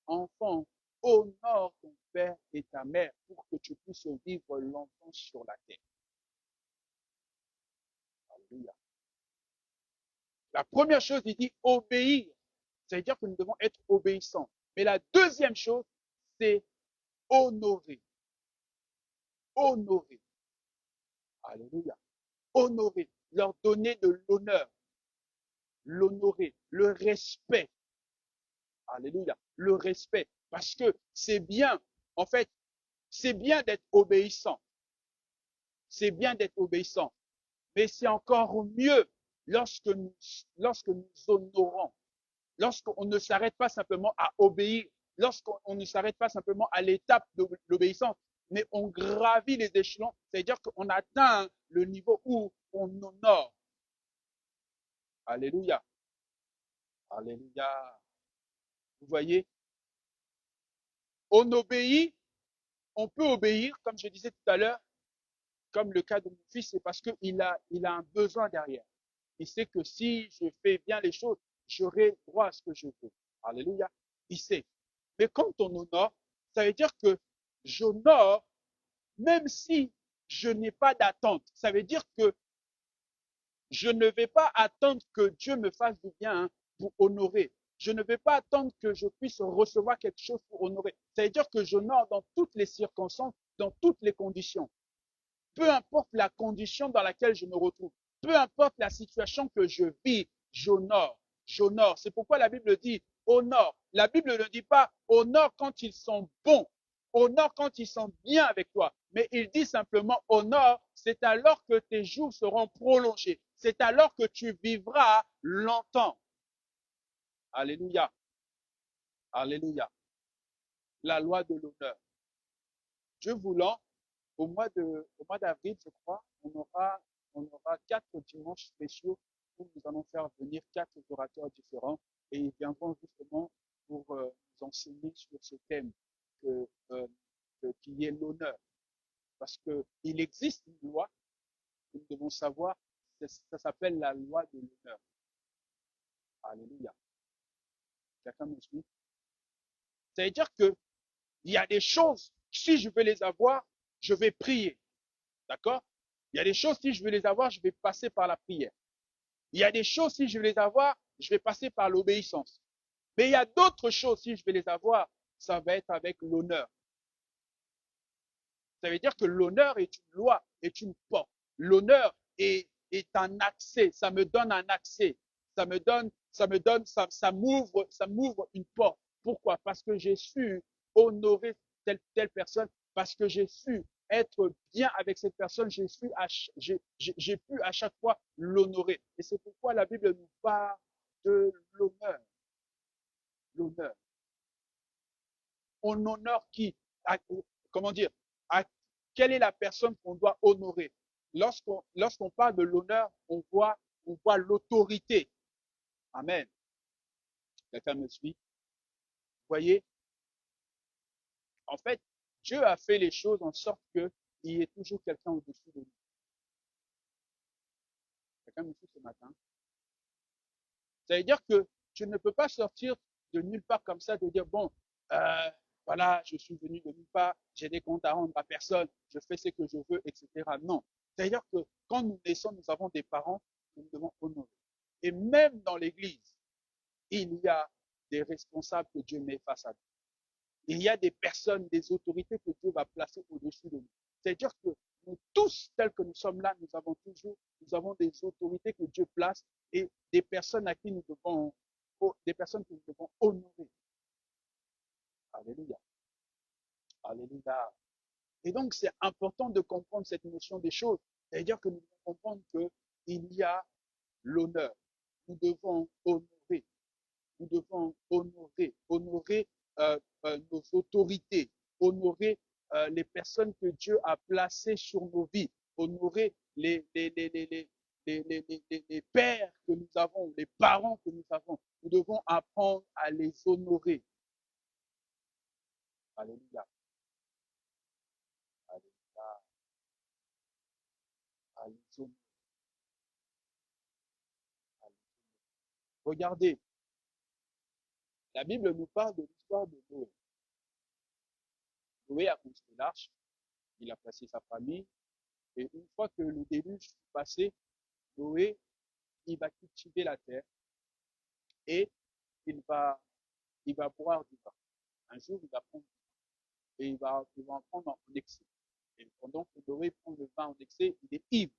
enfants, honore ton père et ta mère pour que tu puisses vivre longtemps sur la terre. Alléluia. La première chose, il dit obéir. C'est-à-dire que nous devons être obéissants. Mais la deuxième chose, c'est honorer. Honorer. Alléluia. Honorer. Leur donner de l'honneur. L'honorer. Le respect. Alléluia. Le respect. Parce que c'est bien, en fait, c'est bien d'être obéissant. C'est bien d'être obéissant. Mais c'est encore mieux lorsque nous honorons. Lorsqu'on ne s'arrête pas simplement à obéir, lorsqu'on ne s'arrête pas simplement à l'étape de l'obéissance, mais on gravit les échelons, c'est-à-dire qu'on atteint le niveau où on honore. Alléluia. Alléluia. Vous voyez, on obéit, on peut obéir, comme je disais tout à l'heure, comme le cas de mon fils, c'est parce qu'il a un besoin derrière. Il sait que si je fais bien les choses, j'aurai droit à ce que je veux. Alléluia. Il sait. Mais quand on honore, ça veut dire que j'honore même si je n'ai pas d'attente. Ça veut dire que je ne vais pas attendre que Dieu me fasse du bien pour honorer. Je ne vais pas attendre que je puisse recevoir quelque chose pour honorer. Ça veut dire que j'honore dans toutes les circonstances, dans toutes les conditions. Peu importe la condition dans laquelle je me retrouve, peu importe la situation que je vis, j'honore, j'honore. C'est pourquoi la Bible dit honore. La Bible ne dit pas honore quand ils sont bons, honore quand ils sont bien avec toi, mais il dit simplement honore, c'est alors que tes jours seront prolongés, c'est alors que tu vivras longtemps. Alléluia, alléluia. La loi de l'honneur. Dieu voulant, au mois d'avril, je crois, on aura 4 dimanches spéciaux où nous allons faire venir 4 orateurs différents et ils viendront justement pour nous enseigner sur ce thème que, qui est l'honneur. Parce qu'il existe une loi que nous devons savoir, ça s'appelle la loi de l'honneur. Alléluia. Quelqu'un me suit? Ça veut dire qu'il y a des choses, si je veux les avoir, je vais prier. D'accord? Il y a des choses, si je veux les avoir, je vais passer par la prière. Il y a des choses, si je veux les avoir, je vais passer par l'obéissance. Mais il y a d'autres choses, si je vais les avoir, ça va être avec l'honneur. Ça veut dire que l'honneur est une loi, est une porte. L'honneur est un accès, ça me donne un accès. Ça m'ouvre une porte. Pourquoi? Parce que j'ai su honorer telle personne, parce que j'ai su être bien avec cette personne, j'ai pu à chaque fois l'honorer. Et c'est pourquoi la Bible nous parle de l'honneur. L'honneur. On honore qui? Comment dire? Quelle est la personne qu'on doit honorer? Lorsqu'on parle de l'honneur, on voit l'autorité. Amen. Quelqu'un me suit? Vous voyez, en fait, Dieu a fait les choses en sorte qu'il y ait toujours quelqu'un au-dessus de nous. Quelqu'un me suit ce matin? Ça veut dire que tu ne peux pas sortir de nulle part comme ça, de dire, bon, voilà, je suis venu de nulle part, j'ai des comptes à rendre à personne, je fais ce que je veux, etc. Non. C'est-à-dire que quand nous naissons, nous avons des parents que nous devons honorer. Et même dans l'Église, il y a des responsables que Dieu met face à nous. Il y a des personnes, des autorités que Dieu va placer au-dessus de nous. C'est-à-dire que nous tous, tels que nous sommes là, nous avons des autorités que Dieu place et des personnes à qui nous devons, des personnes que nous devons honorer. Alléluia. Alléluia. Et donc, c'est important de comprendre cette notion des choses. C'est-à-dire que nous devons comprendre qu'il y a l'honneur. Nous devons honorer. Nous devons honorer nos autorités, honorer les personnes que Dieu a placées sur nos vies, honorer les pères que nous avons, les parents que nous avons. Nous devons apprendre à les honorer. Alléluia. Alléluia. À les honorer. Regardez, la Bible nous parle de l'histoire de Noé. Noé a construit l'arche, il a placé sa famille, et une fois que le déluge fut passé, Noé, il va cultiver la terre et il va, il va boire du vin. Un jour, il va prendre et il va en prendre en excès. Et pendant que Noé prend le vin en excès, il est ivre.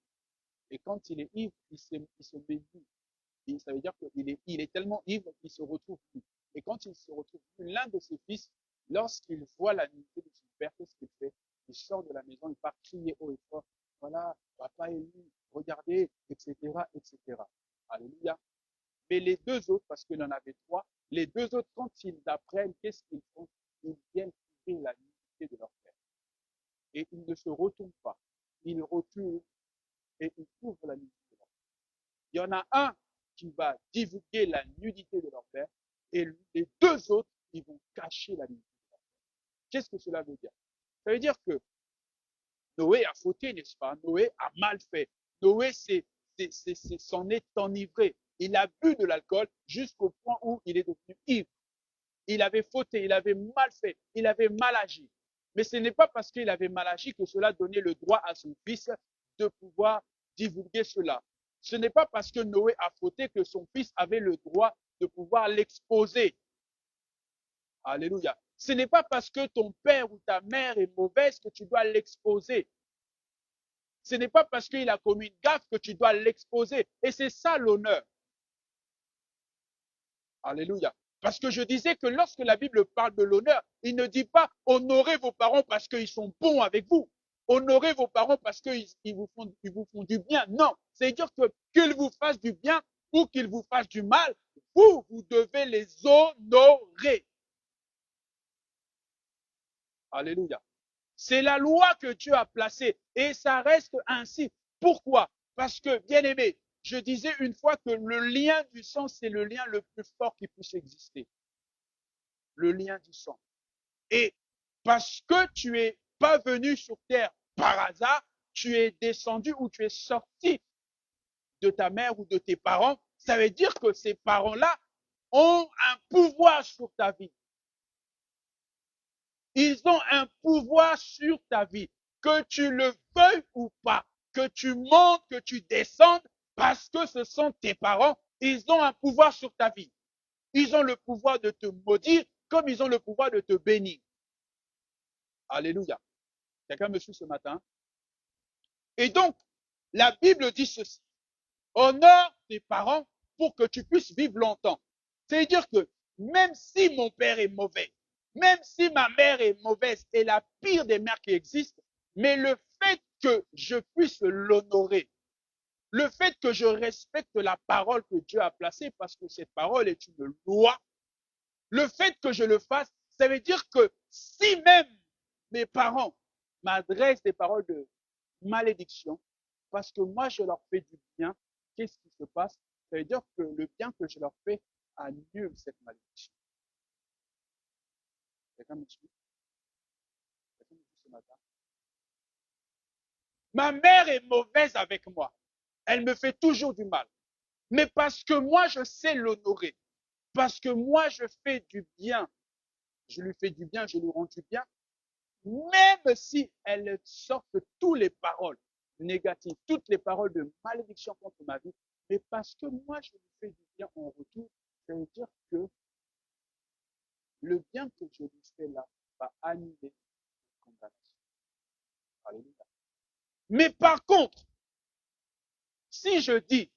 Et quand il est ivre, il se met nu. Et ça veut dire qu'il est tellement ivre qu'il se retrouve nu. Et quand il se retrouve nu, l'un de ses fils, lorsqu'il voit la nudité de son père, qu'est-ce qu'il fait? Il sort de la maison, il part crier haut et fort. Voilà, papa est nu, regardez, etc., etc. Alléluia. Mais les deux autres, parce qu'il en avait 3, les deux autres, quand ils apprennent, qu'est-ce qu'ils font? Ils viennent couvrir la nudité de leur père. Et ils ne se retournent pas. Ils reculent et ils couvrent la nudité de leur père. Il y en a un qui va divulguer la nudité de leur père et les deux autres, ils vont cacher la nudité de leur père. Qu'est-ce que cela veut dire? Ça veut dire que Noé a fauté, n'est-ce pas? Noé a mal fait. Noé s'en est enivré. Il a bu de l'alcool jusqu'au point où il est devenu ivre. Il avait fauté, il avait mal fait, il avait mal agi. Mais ce n'est pas parce qu'il avait mal agi que cela donnait le droit à son fils de pouvoir divulguer cela. Ce n'est pas parce que Noé a fauté que son fils avait le droit de pouvoir l'exposer. Alléluia. Ce n'est pas parce que ton père ou ta mère est mauvaise que tu dois l'exposer. Ce n'est pas parce qu'il a commis une gaffe que tu dois l'exposer. Et c'est ça l'honneur. Alléluia. Parce que je disais que lorsque la Bible parle de l'honneur, il ne dit pas honorez vos parents parce qu'ils sont bons avec vous. Honorez vos parents parce qu'ils vous font du bien. Non, c'est-à-dire que qu'ils vous fassent du bien ou qu'ils vous fassent du mal, vous devez les honorer. Alléluia. C'est la loi que Dieu a placée et ça reste ainsi. Pourquoi? Parce que, bien aimé, je disais une fois que le lien du sang, c'est le lien le plus fort qui puisse exister. Le lien du sang. Et parce que tu es pas venu sur terre par hasard, tu es descendu ou tu es sorti de ta mère ou de tes parents, ça veut dire que ces parents-là ont un pouvoir sur ta vie. Ils ont un pouvoir sur ta vie, que tu le veuilles ou pas, que tu montes, que tu descendes, parce que ce sont tes parents, ils ont un pouvoir sur ta vie. Ils ont le pouvoir de te maudire comme ils ont le pouvoir de te bénir. Alléluia. Quelqu'un me suit ce matin? Et donc, la Bible dit ceci. Honore tes parents pour que tu puisses vivre longtemps. C'est-à-dire que même si mon père est mauvais, même si ma mère est mauvaise et la pire des mères qui existent, mais le fait que je puisse l'honorer, le fait que je respecte la parole que Dieu a placée, parce que cette parole est une loi, le fait que je le fasse, ça veut dire que si même mes parents m'adressent des paroles de malédiction, parce que moi je leur fais du bien, qu'est-ce qui se passe? Ça veut dire que le bien que je leur fais annule cette malédiction. Quelqu'un me suit? Quelqu'un me suit ce matin? Ma mère est mauvaise avec moi. Elle me fait toujours du mal. Mais parce que moi je sais l'honorer, parce que moi je fais du bien, je lui fais du bien, je lui rends du bien, même si elle sortent toutes les paroles négatives, toutes les paroles de malédiction contre ma vie, mais parce que moi je lui fais du bien en retour, ça veut dire que le bien que je lui fais là va annuler la condamnation. Alléluia. Mais par contre, si je dis,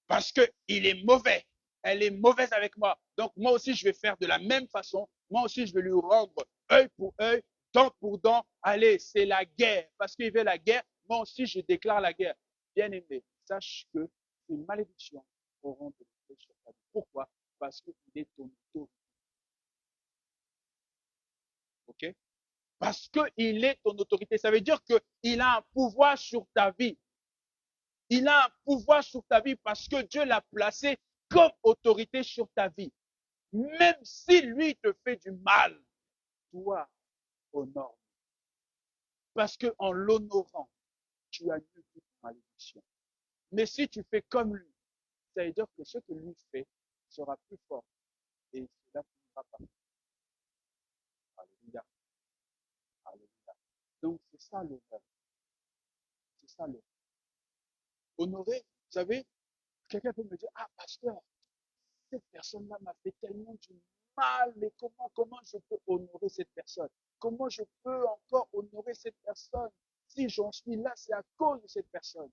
parce qu'il est mauvais, elle est mauvaise avec moi, donc moi aussi je vais faire de la même façon, moi aussi je vais lui rendre œil pour œil, dent pour dent, allez, c'est la guerre, parce qu'il veut la guerre, moi aussi je déclare la guerre. Bien aimé, sache que ces malédictions auront de l'effet sur ta vie. Pourquoi? Parce qu'il est ton autorité. Ok? Parce qu'il est ton autorité. Ça veut dire qu'il a un pouvoir sur ta vie. Il a un pouvoir sur ta vie parce que Dieu l'a placé comme autorité sur ta vie. Même si lui te fait du mal, toi, honore. Parce qu'en l'honorant, tu annules toute malédiction. Mais si tu fais comme lui, ça veut dire que ce que lui fait sera plus fort et cela finira par. Alléluia. Alléluia. Donc c'est ça l'honneur. C'est ça l'honneur. Honorer, vous savez, quelqu'un peut me dire, ah pasteur, cette personne-là m'a fait tellement du mal, mais comment je peux honorer cette personne? Comment je peux encore honorer cette personne? Si j'en suis là, c'est à cause de cette personne.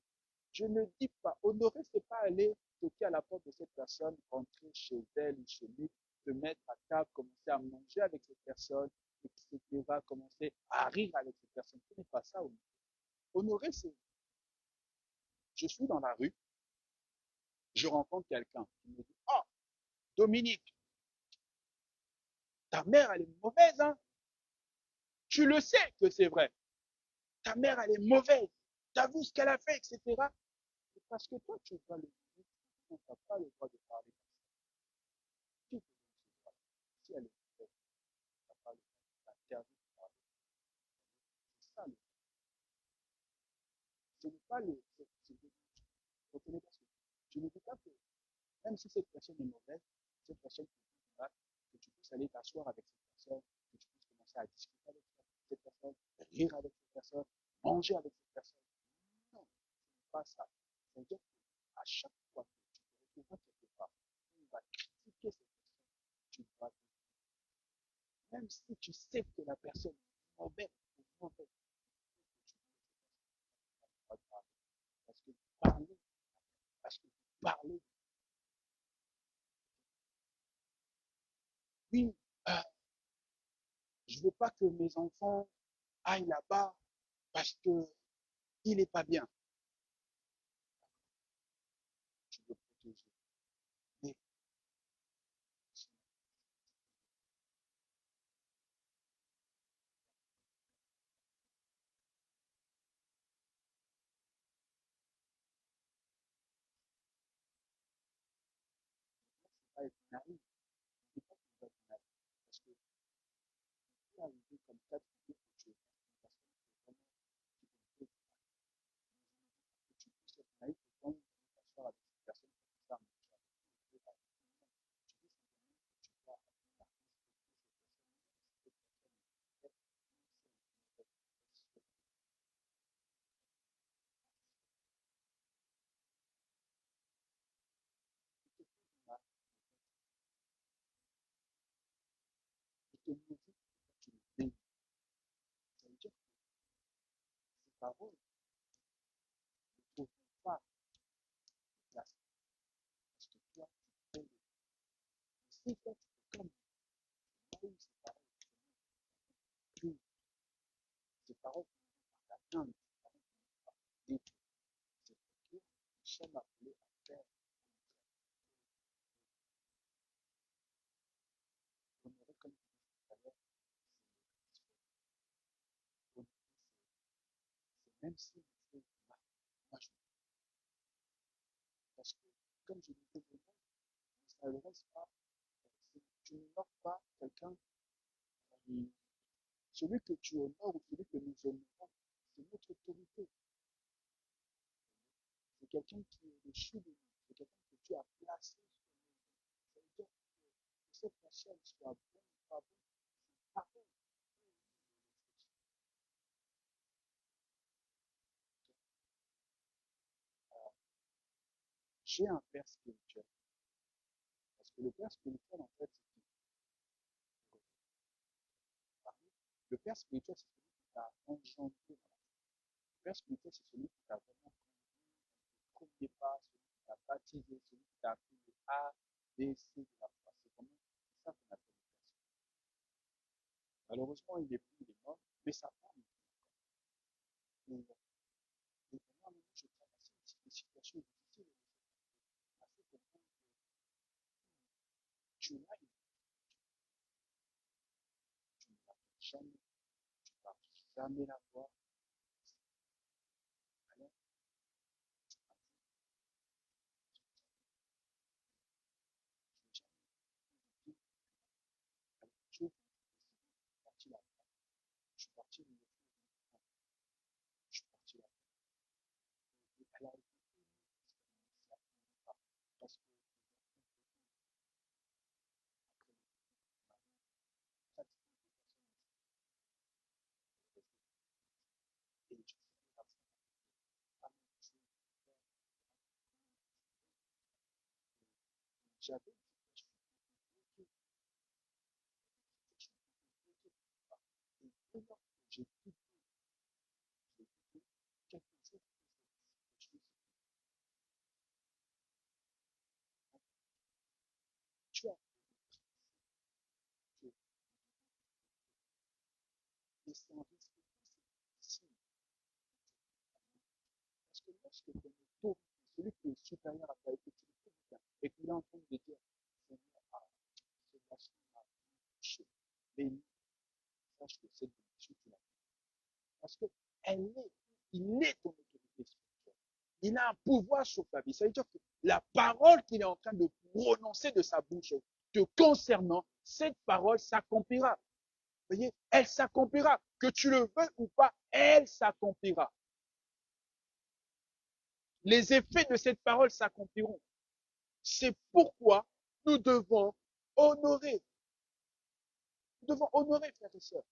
Je ne dis pas, honorer, c'est pas aller toquer à la porte de cette personne, rentrer chez elle ou chez lui, se mettre à table, commencer à manger avec cette personne, etc., commencer à rire avec cette personne. Ce n'est pas ça, honorer. Honorer, c'est, je suis dans la rue, je rencontre quelqu'un qui me dit, oh, Dominique, ta mère, elle est mauvaise, hein? Tu le sais que c'est vrai. Ta mère, elle est mauvaise. Tu as vu ce qu'elle a fait, etc. C'est parce que toi, tu dois le dire. Tu n'as pas le droit de parler. Qui te dit si elle est mauvaise, tu n'as pas le droit d'interdire de parler. C'est ça le. Ce n'est pas le. Retenez parce que je ne dis pas que même si cette personne est mauvaise, cette personne qui est mal, que tu puisses aller t'asseoir avec cette personne, que tu puisses commencer à discuter avec cette personne, rire avec cette personne, manger avec cette personne. Non, ce n'est pas ça. C'est-à-dire qu'à chaque fois que tu te retrouveras quelque part, tu vas critiquer cette personne, tu vas, même si tu sais que la personne est mauvaise ou mauvaise, parler. Oui, euh, je ne veux pas que mes enfants aillent là-bas parce qu'il n'est pas bien. Je veux protéger. Mais ça va être naïf. Je ne veux pas que ça va être naïf. Parce que tu peux arriver comme ça, tu peux que tu es une personne qui est vraiment qui peut que tu puisses être naïf et quand tu t'asseoir avec cette personne comme ça, mais tu vas pas. Tu dis simplement que tu vas apprendre à respecter cette personne. Et te motive que tu le bénis. Ça veut dire que ces paroles ne trouvent pas de place. Parce que toi, tu fais le. Si toi, tu fais comme oui, ces paroles, oui, ces paroles par la langue, ces paroles par les c'est pour que nous sommes appelés à faire honorer comme je disais tout à l'heure, c'est même si on fait mal, moi je parce que comme je disais tout à l'heure, ne s'adresse pas, tu n'honores pas quelqu'un, celui que tu honores ou celui que nous honorons, c'est notre autorité. C'est quelqu'un qui est au-dessus de nous, c'est quelqu'un que tu as placé sur nous. Ça veut dire que cette personne soit bonne ou pas bonne, c'est pareil. J'ai un père spirituel. Parce que le père spirituel, en fait, c'est qui? Le père spirituel, c'est celui qui t'a engendré dans la vie. Le père spirituel, c'est celui qui t'a vraiment conduit au premier pas, celui qui t'a baptisé, celui qui t'a appris le A, B, C de la foi. C'est ça qu'on appelle le père spirituel. Malheureusement, il est plus, il est mort, mais sa femme est plus. Et moi, je traversais des situations difficiles. Ça m'a fait comprendre que tu l'as, tu ne vas jamais, tu ne vas jamais la voir. Alors, je n'ai jamais dit, alors, je suis parti là, je suis parti une fois, je suis parti là. Et elle a été parce que après, et je suis parti à mon Dieu, j'avais une situation bloquée, et dès lors que j'ai quitté, quelques jours, je me suis dit, tu as que et c'est un risque difficile. Parce que lorsque ton autorité, celui qui est supérieur à ta autorité, et qu'il est en train de dire, Seigneur, ce garçon m'a touché, béni, sache que cette bénédiction, tu l'as. Parce que elle est, il est ton autorité spirituelle. Il a un pouvoir sur ta vie. Ça veut dire que la parole qu'il est en train de prononcer de sa bouche te concernant, cette parole s'accomplira. Vous voyez, elle s'accomplira. Que tu le veuilles ou pas, elle s'accomplira. Les effets de cette parole s'accompliront. C'est pourquoi nous devons honorer. Nous devons honorer, frères et sœurs.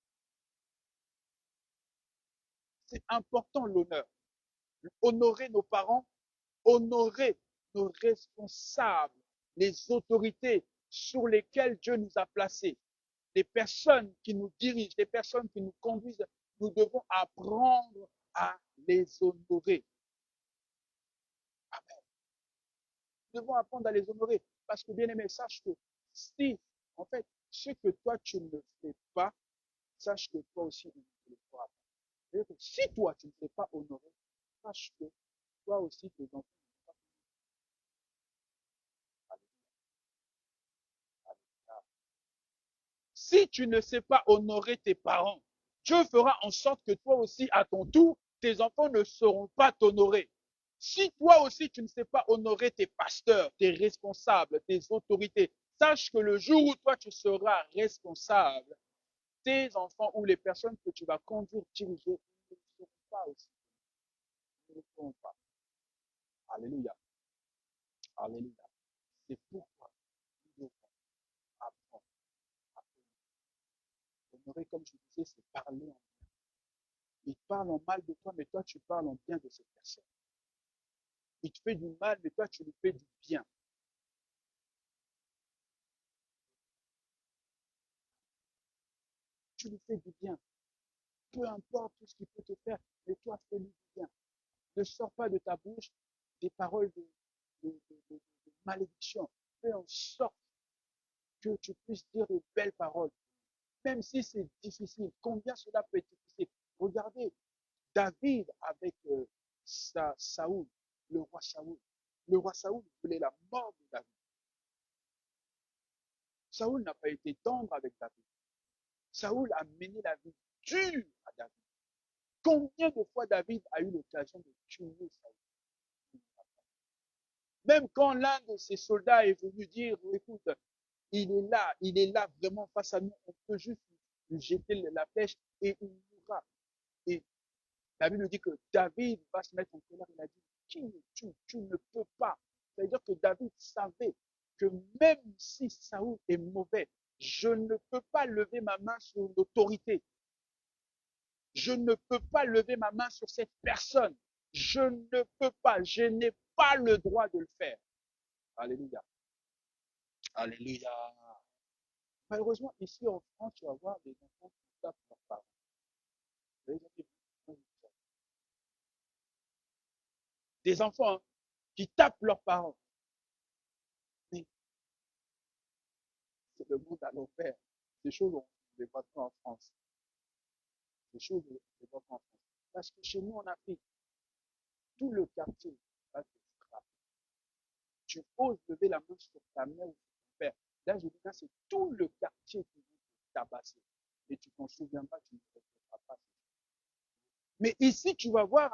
C'est important l'honneur. Honorer nos parents, honorer nos responsables, les autorités sur lesquelles Dieu nous a placés, les personnes qui nous dirigent, les personnes qui nous conduisent. Nous devons apprendre à les honorer. Amen. Nous devons apprendre à les honorer. Parce que, bien aimé, sache que si, en fait, ce que toi tu ne fais pas, sache que toi aussi, tu ne le feras pas. C'est-à-dire que si toi, tu ne sais pas honorer, sache que toi aussi, tes enfants ne vont pas. Si tu ne sais pas honorer tes parents, Dieu fera en sorte que toi aussi, à ton tour, tes enfants ne sauront pas t'honorer. Si toi aussi, tu ne sais pas honorer tes pasteurs, tes responsables, tes autorités, sache que le jour où toi, tu seras responsable, tes enfants ou les personnes que tu vas conduire, diriger, ils ne le seront pas aussi. Ils ne le feront pas. Alléluia. Alléluia. C'est pourquoi nous devons apprendre à honorer, comme je disais, c'est parler en bien. Il parle en mal de toi, mais toi, tu parles en bien de cette personne. Il te fait du mal, mais toi, tu lui fais du bien. Tu lui fais du bien. Peu importe tout ce qu'il peut te faire, mais toi, fais-lui du bien. Ne sors pas de ta bouche des paroles de malédiction. Fais en sorte que tu puisses dire de belles paroles. Même si c'est difficile, combien cela peut être difficile. Regardez, David avec Saoul, le roi Saoul. Le roi Saoul voulait la mort de David. Saoul n'a pas été tendre avec David. Saoul a mené la vie dure à David. Combien de fois David a eu l'occasion de tuer Saoul? Même quand l'un de ses soldats est venu dire, écoute, il est là vraiment face à nous, on peut juste lui jeter la flèche et il mourra. Et la Bible dit que David va se mettre en colère. Il a dit, tu ne peux pas. C'est-à-dire que David savait que même si Saoul est mauvais, je ne peux pas lever ma main sur l'autorité. Je ne peux pas lever ma main sur cette personne. Je ne peux pas. Je n'ai pas le droit de le faire. Alléluia. Alléluia. Malheureusement, ici en France, tu vas voir des enfants qui tapent leurs parents. Des enfants hein, qui tapent leurs parents. Mais c'est le monde à l'envers. Ces choses, on ne les voit pas en France. Ces choses, on ne les voit pas en France. Parce que chez nous, en Afrique, tout le quartier va te frapper. Tu oses lever la main sur ta mère ou sur ton père. Là, je dis, là, c'est tout le quartier qui veut te tabasser. Et tu t'en souviens pas, tu ne te répéteras pas. Mais ici, tu vas voir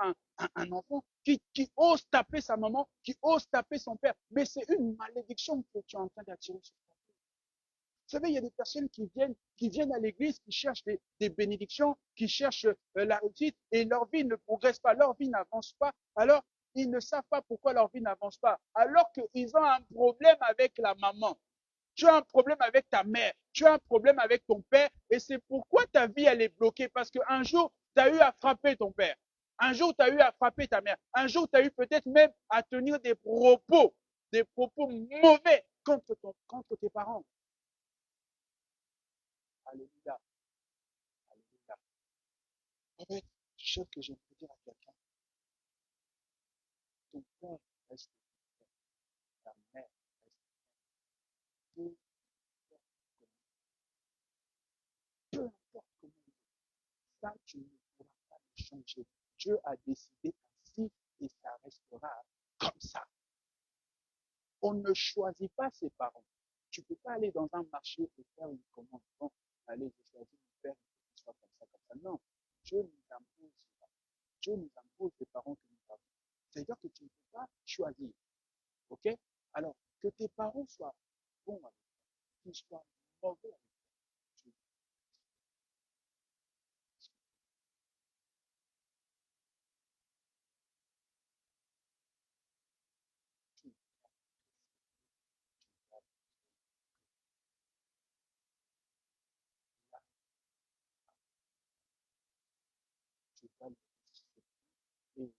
un enfant qui ose taper sa maman, qui ose taper son père. Mais c'est une malédiction que tu es en train d'attirer sur toi. Vous savez, il y a des personnes qui viennent à l'église, qui cherchent des bénédictions, qui cherchent la réussite, et leur vie ne progresse pas, leur vie n'avance pas. Alors, ils ne savent pas pourquoi leur vie n'avance pas. Alors qu'ils ont un problème avec la maman. Tu as un problème avec ta mère, tu as un problème avec ton père, et c'est pourquoi ta vie, elle est bloquée. Parce qu'un jour, tu as eu à frapper ton père. Un jour, tu as eu à frapper ta mère. Un jour, tu as eu peut-être même à tenir des propos mauvais contre tes parents. Alléluia. Alléluia. En fait, ce que je peux dire à quelqu'un, ton père reste ta mère reste peu importe comment ça, tu ne pourras pas le changer. Dieu a décidé ainsi et ça restera comme ça. On ne choisit pas ses parents. Tu ne peux pas aller dans un marché et faire une commande. Bon, allez, je choisis mon père, il soit comme ça, comme ça. Non, Dieu nous impose ça. Dieu nous impose les parents que nous avons. C'est-à-dire que tu ne peux pas choisir. OK? Alors, que tes parents soient bons avec toi, qu'ils soient mauvais avec toi, tu, tu vas le respecter et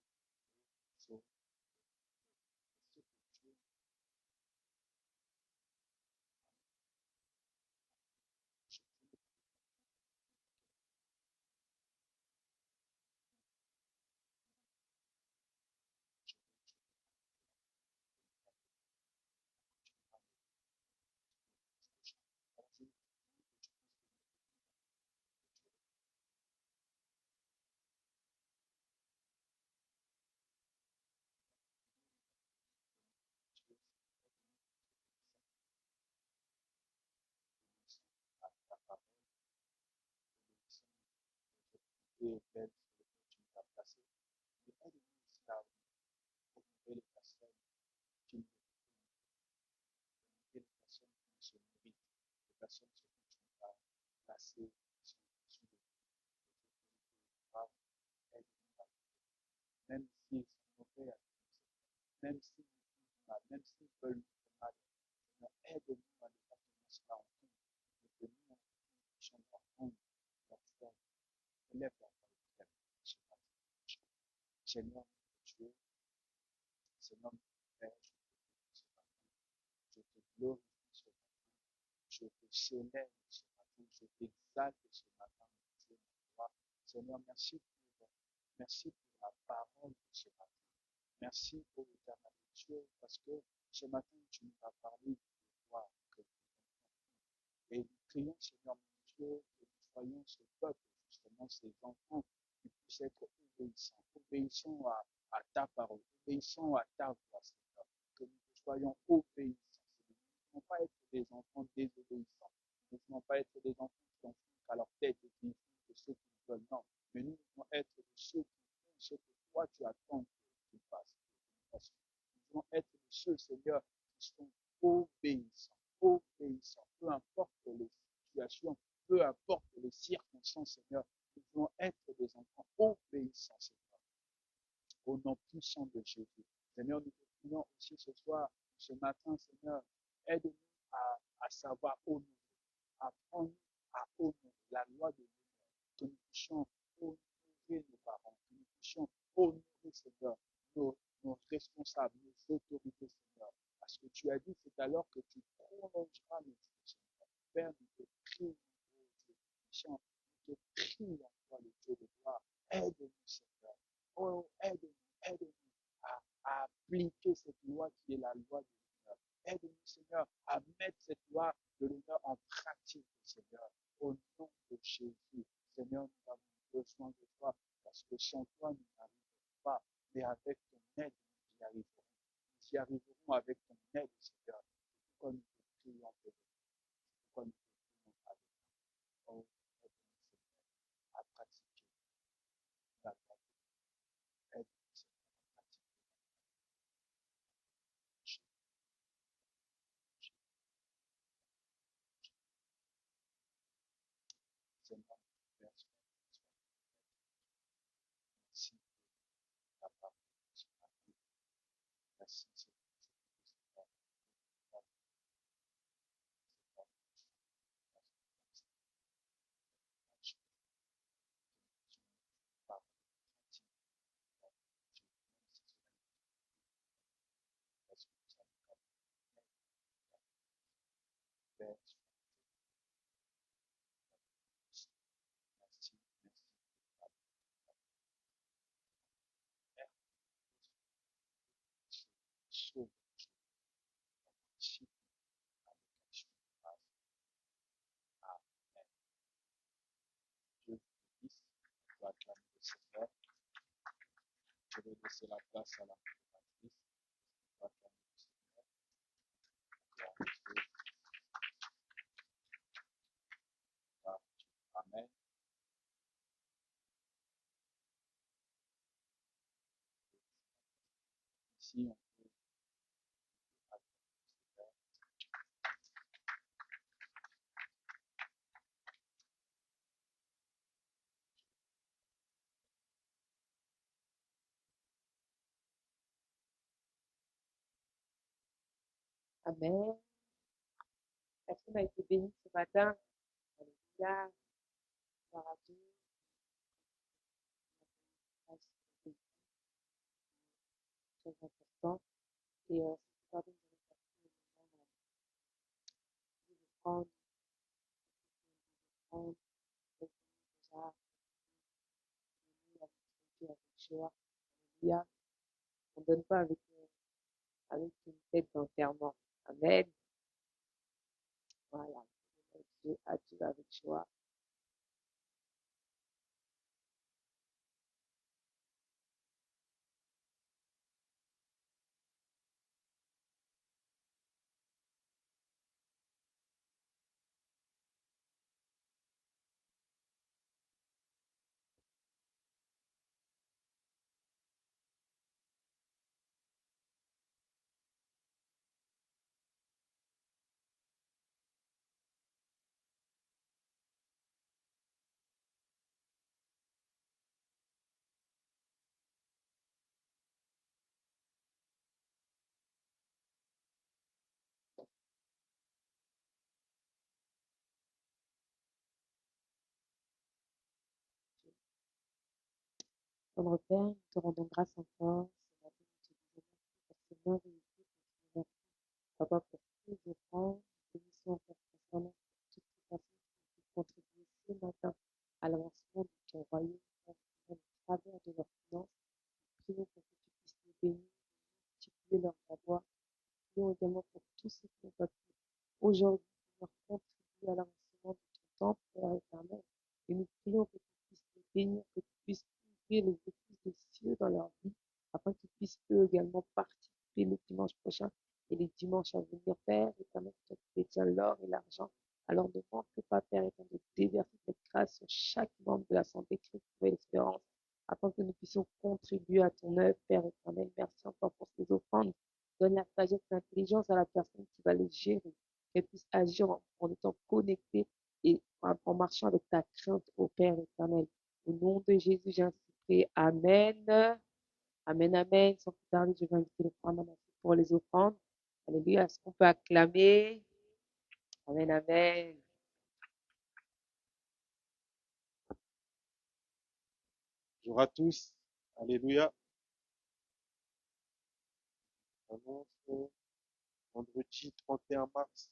c'est ce que Dieu autorités auxquelles tu nous as placés. Mais aide-nous aussi à retrouver les personnes qui nous les personnes qui nous se méritent, les personnes sur qui tu nous as placés sous le pouvoir. Aide-nous à même s'ils sont mauvais, même s'ils nous font mal, même s'ils veulent nous faire mal, Seigneur, aide-nous à ne pas tenir cela en compte, mais que nous, en puissions apprendre leur foi, élève leur foi ce matin. Seigneur, notre Dieu, Seigneur, notre Père, je te glorifie ce matin, je te célèbre ce matin, je t'exalte ce matin, mon Dieu, mon roi. Seigneur, merci pour la parole de ce matin. Merci pour l'éternel Dieu, parce que ce matin, tu nous as parlé de toi, que et nous prions, Seigneur mon Dieu, que nous soyons ce peuple, justement, ces enfants qui puissent être obéissants à ta parole, obéissants à ta voix, Seigneur, que nous soyons obéissants. Nous ne voulons pas être des enfants désobéissants. Nous ne voulons pas être des enfants qui ont font à leur tête et qui font que ce qu'ils veulent. Non, mais nous voulons être de ceux qui font ce que toi tu attends qu'ils fassent. Nous voulons être de ceux, Seigneur, qui sont obéissants, peu importe les situations, peu importe les circonstances, Seigneur, nous voulons être des enfants obéissants, Seigneur, au nom puissant de Jésus. Seigneur, nous te prions aussi ce soir, ce matin, Seigneur, aide-nous à savoir honorer, apprendre à honorer la loi de l'honneur, que nous puissions honorer nos parents, que nous puissions honorer, Seigneur, nos responsables, nos autorités, Seigneur. Parce que tu as dit, c'est alors que tu prolongeras nos jours, Seigneur. Père, nous te prions, Dieu puissant, nous te prions, toi, le Dieu de gloire. Aide-nous, Seigneur. Oh, aide-nous à appliquer cette loi qui est la loi de l'honneur. Aide-nous, Seigneur, à mettre cette loi de l'honneur en pratique, Seigneur. Au nom de Jésus, Seigneur, nous avons besoin de toi, parce que sans toi, nous n'arriverons pas, mais avec ton aide, nous y arriverons. Nous y arriverons avec ton aide, Seigneur. Pourquoi nous te prions, Père? Pourquoi nous te prions, Père? Oh, aide-nous, Seigneur, à pratiquer la loi. Aide-nous, Seigneur, à pratiquer Seigneur, merci. Merci pour la parole de ce matin. Merci, Seigneur. Je vais laisser la place à la modératrice. Amen. Ici, on peut Amen. Personne a été béni ce matin. Alléluia. Gloire à Dieu. C'est très important. Et c'est pardon de prendre, prendre, déjà, avec joie. Alléluia. On ne donne pas avec une tête d'enterrement. Amen. Voilà. Dieu à Dieu avec joie. Tendre Père, nous te rendons grâce encore ce matin, nous te disons merci pour ce merveilleux jour, merci, Papa, pour tous les offrandes, nous bénissons encore concernant toutes les personnes qui ont contribué ce matin à l'avancement de ton royaume, au travers de leurs finances. Prions pour que tu puisses les bénir, multiplier leur savoir. Prions également pour tous ceux qui n'ont pas pu aujourd'hui pouvoir contribuer à l'avancement de ton temple, Père éternel. Et nous prions que tu puisses les bénir, que tu puisses ouvrir les écluses des cieux dans leur vie, afin qu'ils puissent eux également participer le dimanche prochain et les dimanches à venir, Père éternel, toi qui détiens l'or et l'argent. Alors ne manque pas, Père éternel, de déverser cette grâce sur chaque membre de l'Assemblée Christ Nouvelle Espérance, afin que nous puissions contribuer à ton œuvre, Père éternel. Merci encore pour ces offrandes. Donne la sagesse et l'intelligence à la personne qui va les gérer, qu'elle puisse agir en étant connectée et en marchant avec ta crainte au Père éternel. Au nom de Jésus, j'ai ainsi prié. Amen. Amen, amen. Sans plus tarder, je vais inviter le frère Manasseh pour les offrandes. Alléluia. Est-ce qu'on peut acclamer? Amen, amen. Bonjour à tous. Alléluia. Annonce vendredi 31 mars.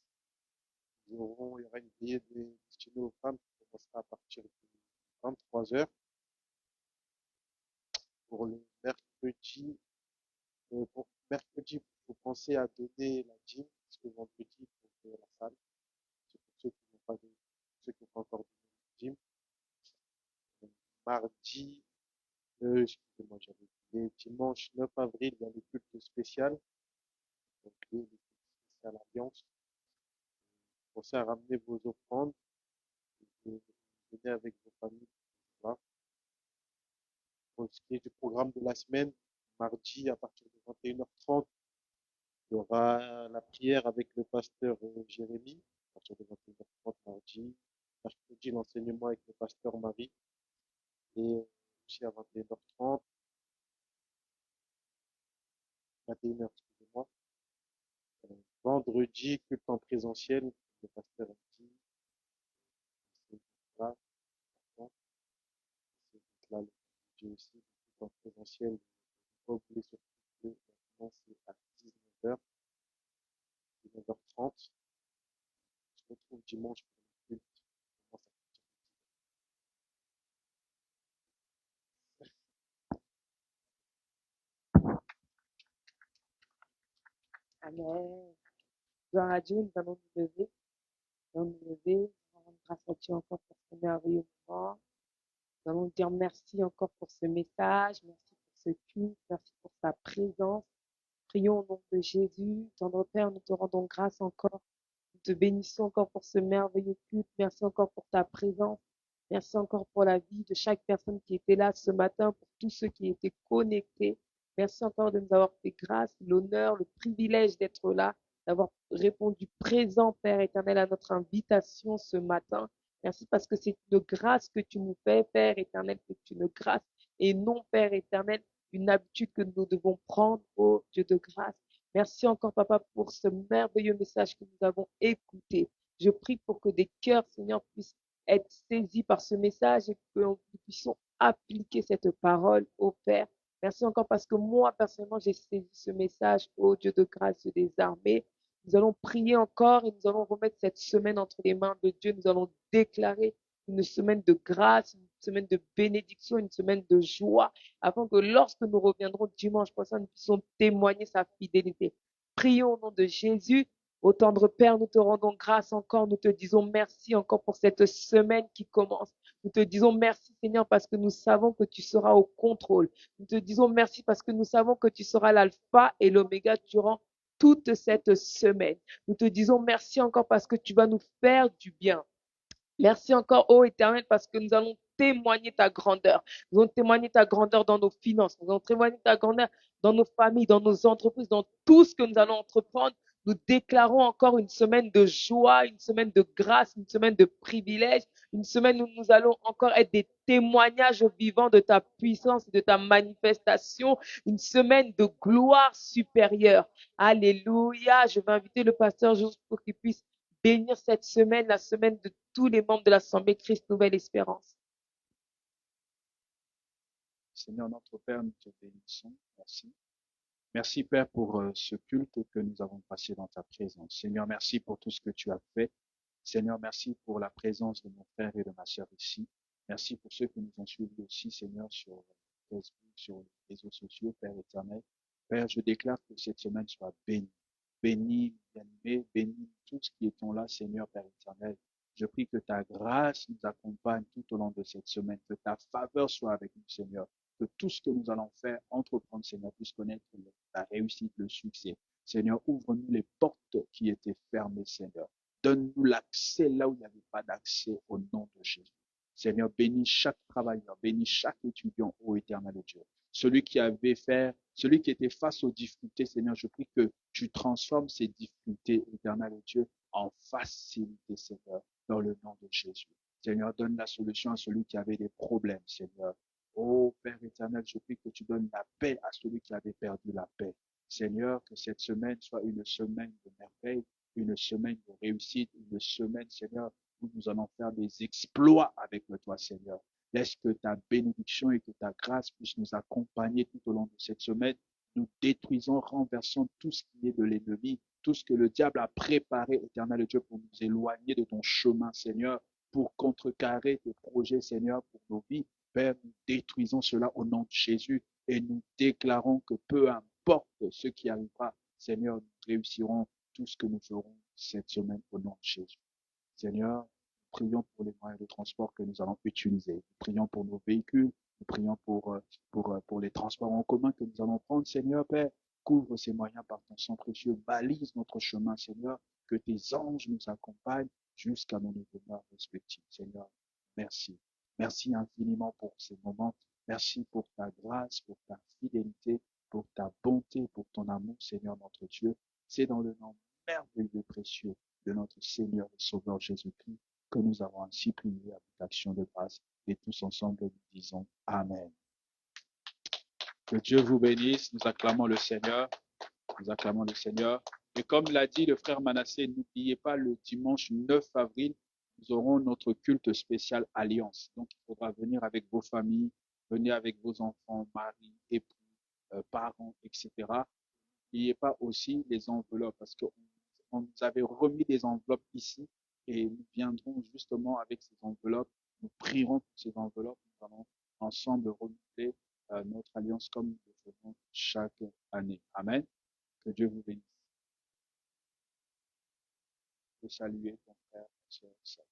Il y aura une veillée destinée aux femmes qui commencera à partir de 23 heures. Pour le mercredi, pour mercredi, il faut penser à donner la dîme, parce que vendredi, il faut ouvrir la salle. C'est pour ceux qui n'ont pas, ceux qui n'ont pas encore donné la dîme. Mardi, excusez-moi, j'avais oublié, dimanche 9 avril, il y a le culte spécial. Donc, le culte spécial Alliance. Pensez à ramener vos offrandes. Venez avec vos familles. Voilà. Pour ce qui est du programme de la semaine, mardi à partir de 21h30, il y aura la prière avec le pasteur Jérémy, à partir de 21h30 mardi. Mercredi, l'enseignement avec le pasteur Marie. Et aussi à 21h30, 21h, excusez-moi. Vendredi, culte en présentiel, le pasteur dit, c'est là, c'est là, le vendredi aussi, culte en présentiel, pas oublier surtout que maintenant c'est à 19h, 19h30. On se retrouve dimanche pour le culte. On commence Amen. Gloire à Dieu, nous allons nous lever. Nous allons nous lever. Nous allons rendre grâce à Dieu encore pour ce merveilleux moment. Nous allons dire merci encore pour ce message. Merci pour ce culte. Merci pour sa présence. Prions au nom de Jésus. Tendre Père, nous te rendons grâce encore. Nous te bénissons encore pour ce merveilleux culte. Merci encore pour ta présence. Merci encore pour la vie de chaque personne qui était là ce matin, pour tous ceux qui étaient connectés. Merci encore de nous avoir fait grâce, l'honneur, le privilège d'être là, d'avoir répondu présent, Père éternel, à notre invitation ce matin. Merci parce que c'est une grâce que tu nous fais, Père éternel, c'est une grâce et non, Père éternel, une habitude que nous devons prendre, ô Dieu de grâce. Merci encore, Papa, pour ce merveilleux message que nous avons écouté. Je prie pour que des cœurs, Seigneur, puissent être saisis par ce message et que nous puissions appliquer cette parole au Père. Merci encore parce que moi, personnellement, j'ai saisi ce message, ô Dieu de grâce des armées. Nous allons prier encore et nous allons remettre cette semaine entre les mains de Dieu. Nous allons déclarer une semaine de grâce, une semaine de bénédiction, une semaine de joie, afin que lorsque nous reviendrons dimanche prochain, nous puissions témoigner sa fidélité. Prions au nom de Jésus. Ô tendre Père, nous te rendons grâce encore. Nous te disons merci encore pour cette semaine qui commence. Nous te disons merci, Seigneur, parce que nous savons que tu seras au contrôle. Nous te disons merci parce que nous savons que tu seras l'alpha et l'oméga durant toute cette semaine. Nous te disons merci encore parce que tu vas nous faire du bien. Merci encore, ô Éternel, parce que nous allons témoigner ta grandeur. Nous allons témoigner ta grandeur dans nos finances. Nous allons témoigner ta grandeur dans nos familles, dans nos entreprises, dans tout ce que nous allons entreprendre. Nous déclarons encore une semaine de joie, une semaine de grâce, une semaine de privilèges, une semaine où nous allons encore être des témoignages vivants de ta puissance et de ta manifestation, une semaine de gloire supérieure. Alléluia. Je vais inviter le pasteur juste pour qu'il puisse bénir cette semaine, la semaine de tous les membres de l'Assemblée Christ Nouvelle Espérance. Seigneur, notre Père, nous te bénissons. Merci. Merci, Père, pour ce culte que nous avons passé dans ta présence. Seigneur, merci pour tout ce que tu as fait. Seigneur, merci pour la présence de mon frère et de ma sœur ici. Merci pour ceux qui nous ont suivis aussi, Seigneur, sur Facebook, sur les réseaux sociaux, Père éternel. Père, je déclare que cette semaine soit bénie. Bénis, bien-aimés, bénis tous qui étant là, Seigneur, Père éternel. Je prie que ta grâce nous accompagne tout au long de cette semaine, que ta faveur soit avec nous, Seigneur, que tout ce que nous allons faire, entreprendre, Seigneur, puisse connaître la réussite, le succès. Seigneur, ouvre-nous les portes qui étaient fermées, Seigneur. Donne-nous l'accès là où il n'y avait pas d'accès au nom de Jésus. Seigneur, bénis chaque travailleur, bénis chaque étudiant, ô éternel Dieu. Celui qui était face aux difficultés, Seigneur, je prie que tu transformes ces difficultés, éternel Dieu, en facilité, Seigneur, dans le nom de Jésus. Seigneur, donne la solution à celui qui avait des problèmes, Seigneur. Oh Père éternel, je prie que tu donnes la paix à celui qui avait perdu la paix. Seigneur, que cette semaine soit une semaine de merveille, une semaine de réussite, une semaine, Seigneur, où nous allons faire des exploits avec toi, Seigneur. Laisse que ta bénédiction et que ta grâce puissent nous accompagner tout au long de cette semaine. Nous détruisons, renversons tout ce qui est de l'ennemi, tout ce que le diable a préparé, éternel Dieu, pour nous éloigner de ton chemin, Seigneur, pour contrecarrer tes projets, Seigneur, pour nos vies. Père, nous détruisons cela au nom de Jésus et nous déclarons que peu importe ce qui arrivera, Seigneur, nous réussirons tout ce que nous ferons cette semaine au nom de Jésus. Seigneur, nous prions pour les moyens de transport que nous allons utiliser. Nous prions pour nos véhicules. Nous prions pour les transports en commun que nous allons prendre. Seigneur, Père, couvre ces moyens par ton sang précieux. Balise notre chemin, Seigneur. Que tes anges nous accompagnent jusqu'à nos demeures respectives. Seigneur, merci. Merci infiniment pour ces moments. Merci pour ta grâce, pour ta fidélité, pour ta bonté, pour ton amour, Seigneur notre Dieu. C'est dans le nom merveilleux, précieux de notre Seigneur et Sauveur Jésus-Christ que nous avons ainsi prié avec action de grâce et tous ensemble nous disons Amen. Que Dieu vous bénisse. Nous acclamons le Seigneur. Nous acclamons le Seigneur. Et comme l'a dit le frère Manassé, n'oubliez pas le dimanche 9 avril, nous aurons notre culte spécial Alliance. Donc, il faudra venir avec vos familles, venir avec vos enfants, mari, époux, parents, etc. N'oubliez pas aussi les enveloppes parce qu'on nous avait remis des enveloppes ici et nous viendrons justement avec ces enveloppes. Nous prierons pour ces enveloppes. Nous allons ensemble renouveler notre alliance comme nous le faisons chaque année. Amen. Que Dieu vous bénisse. Je salue ton frère, ta soeur.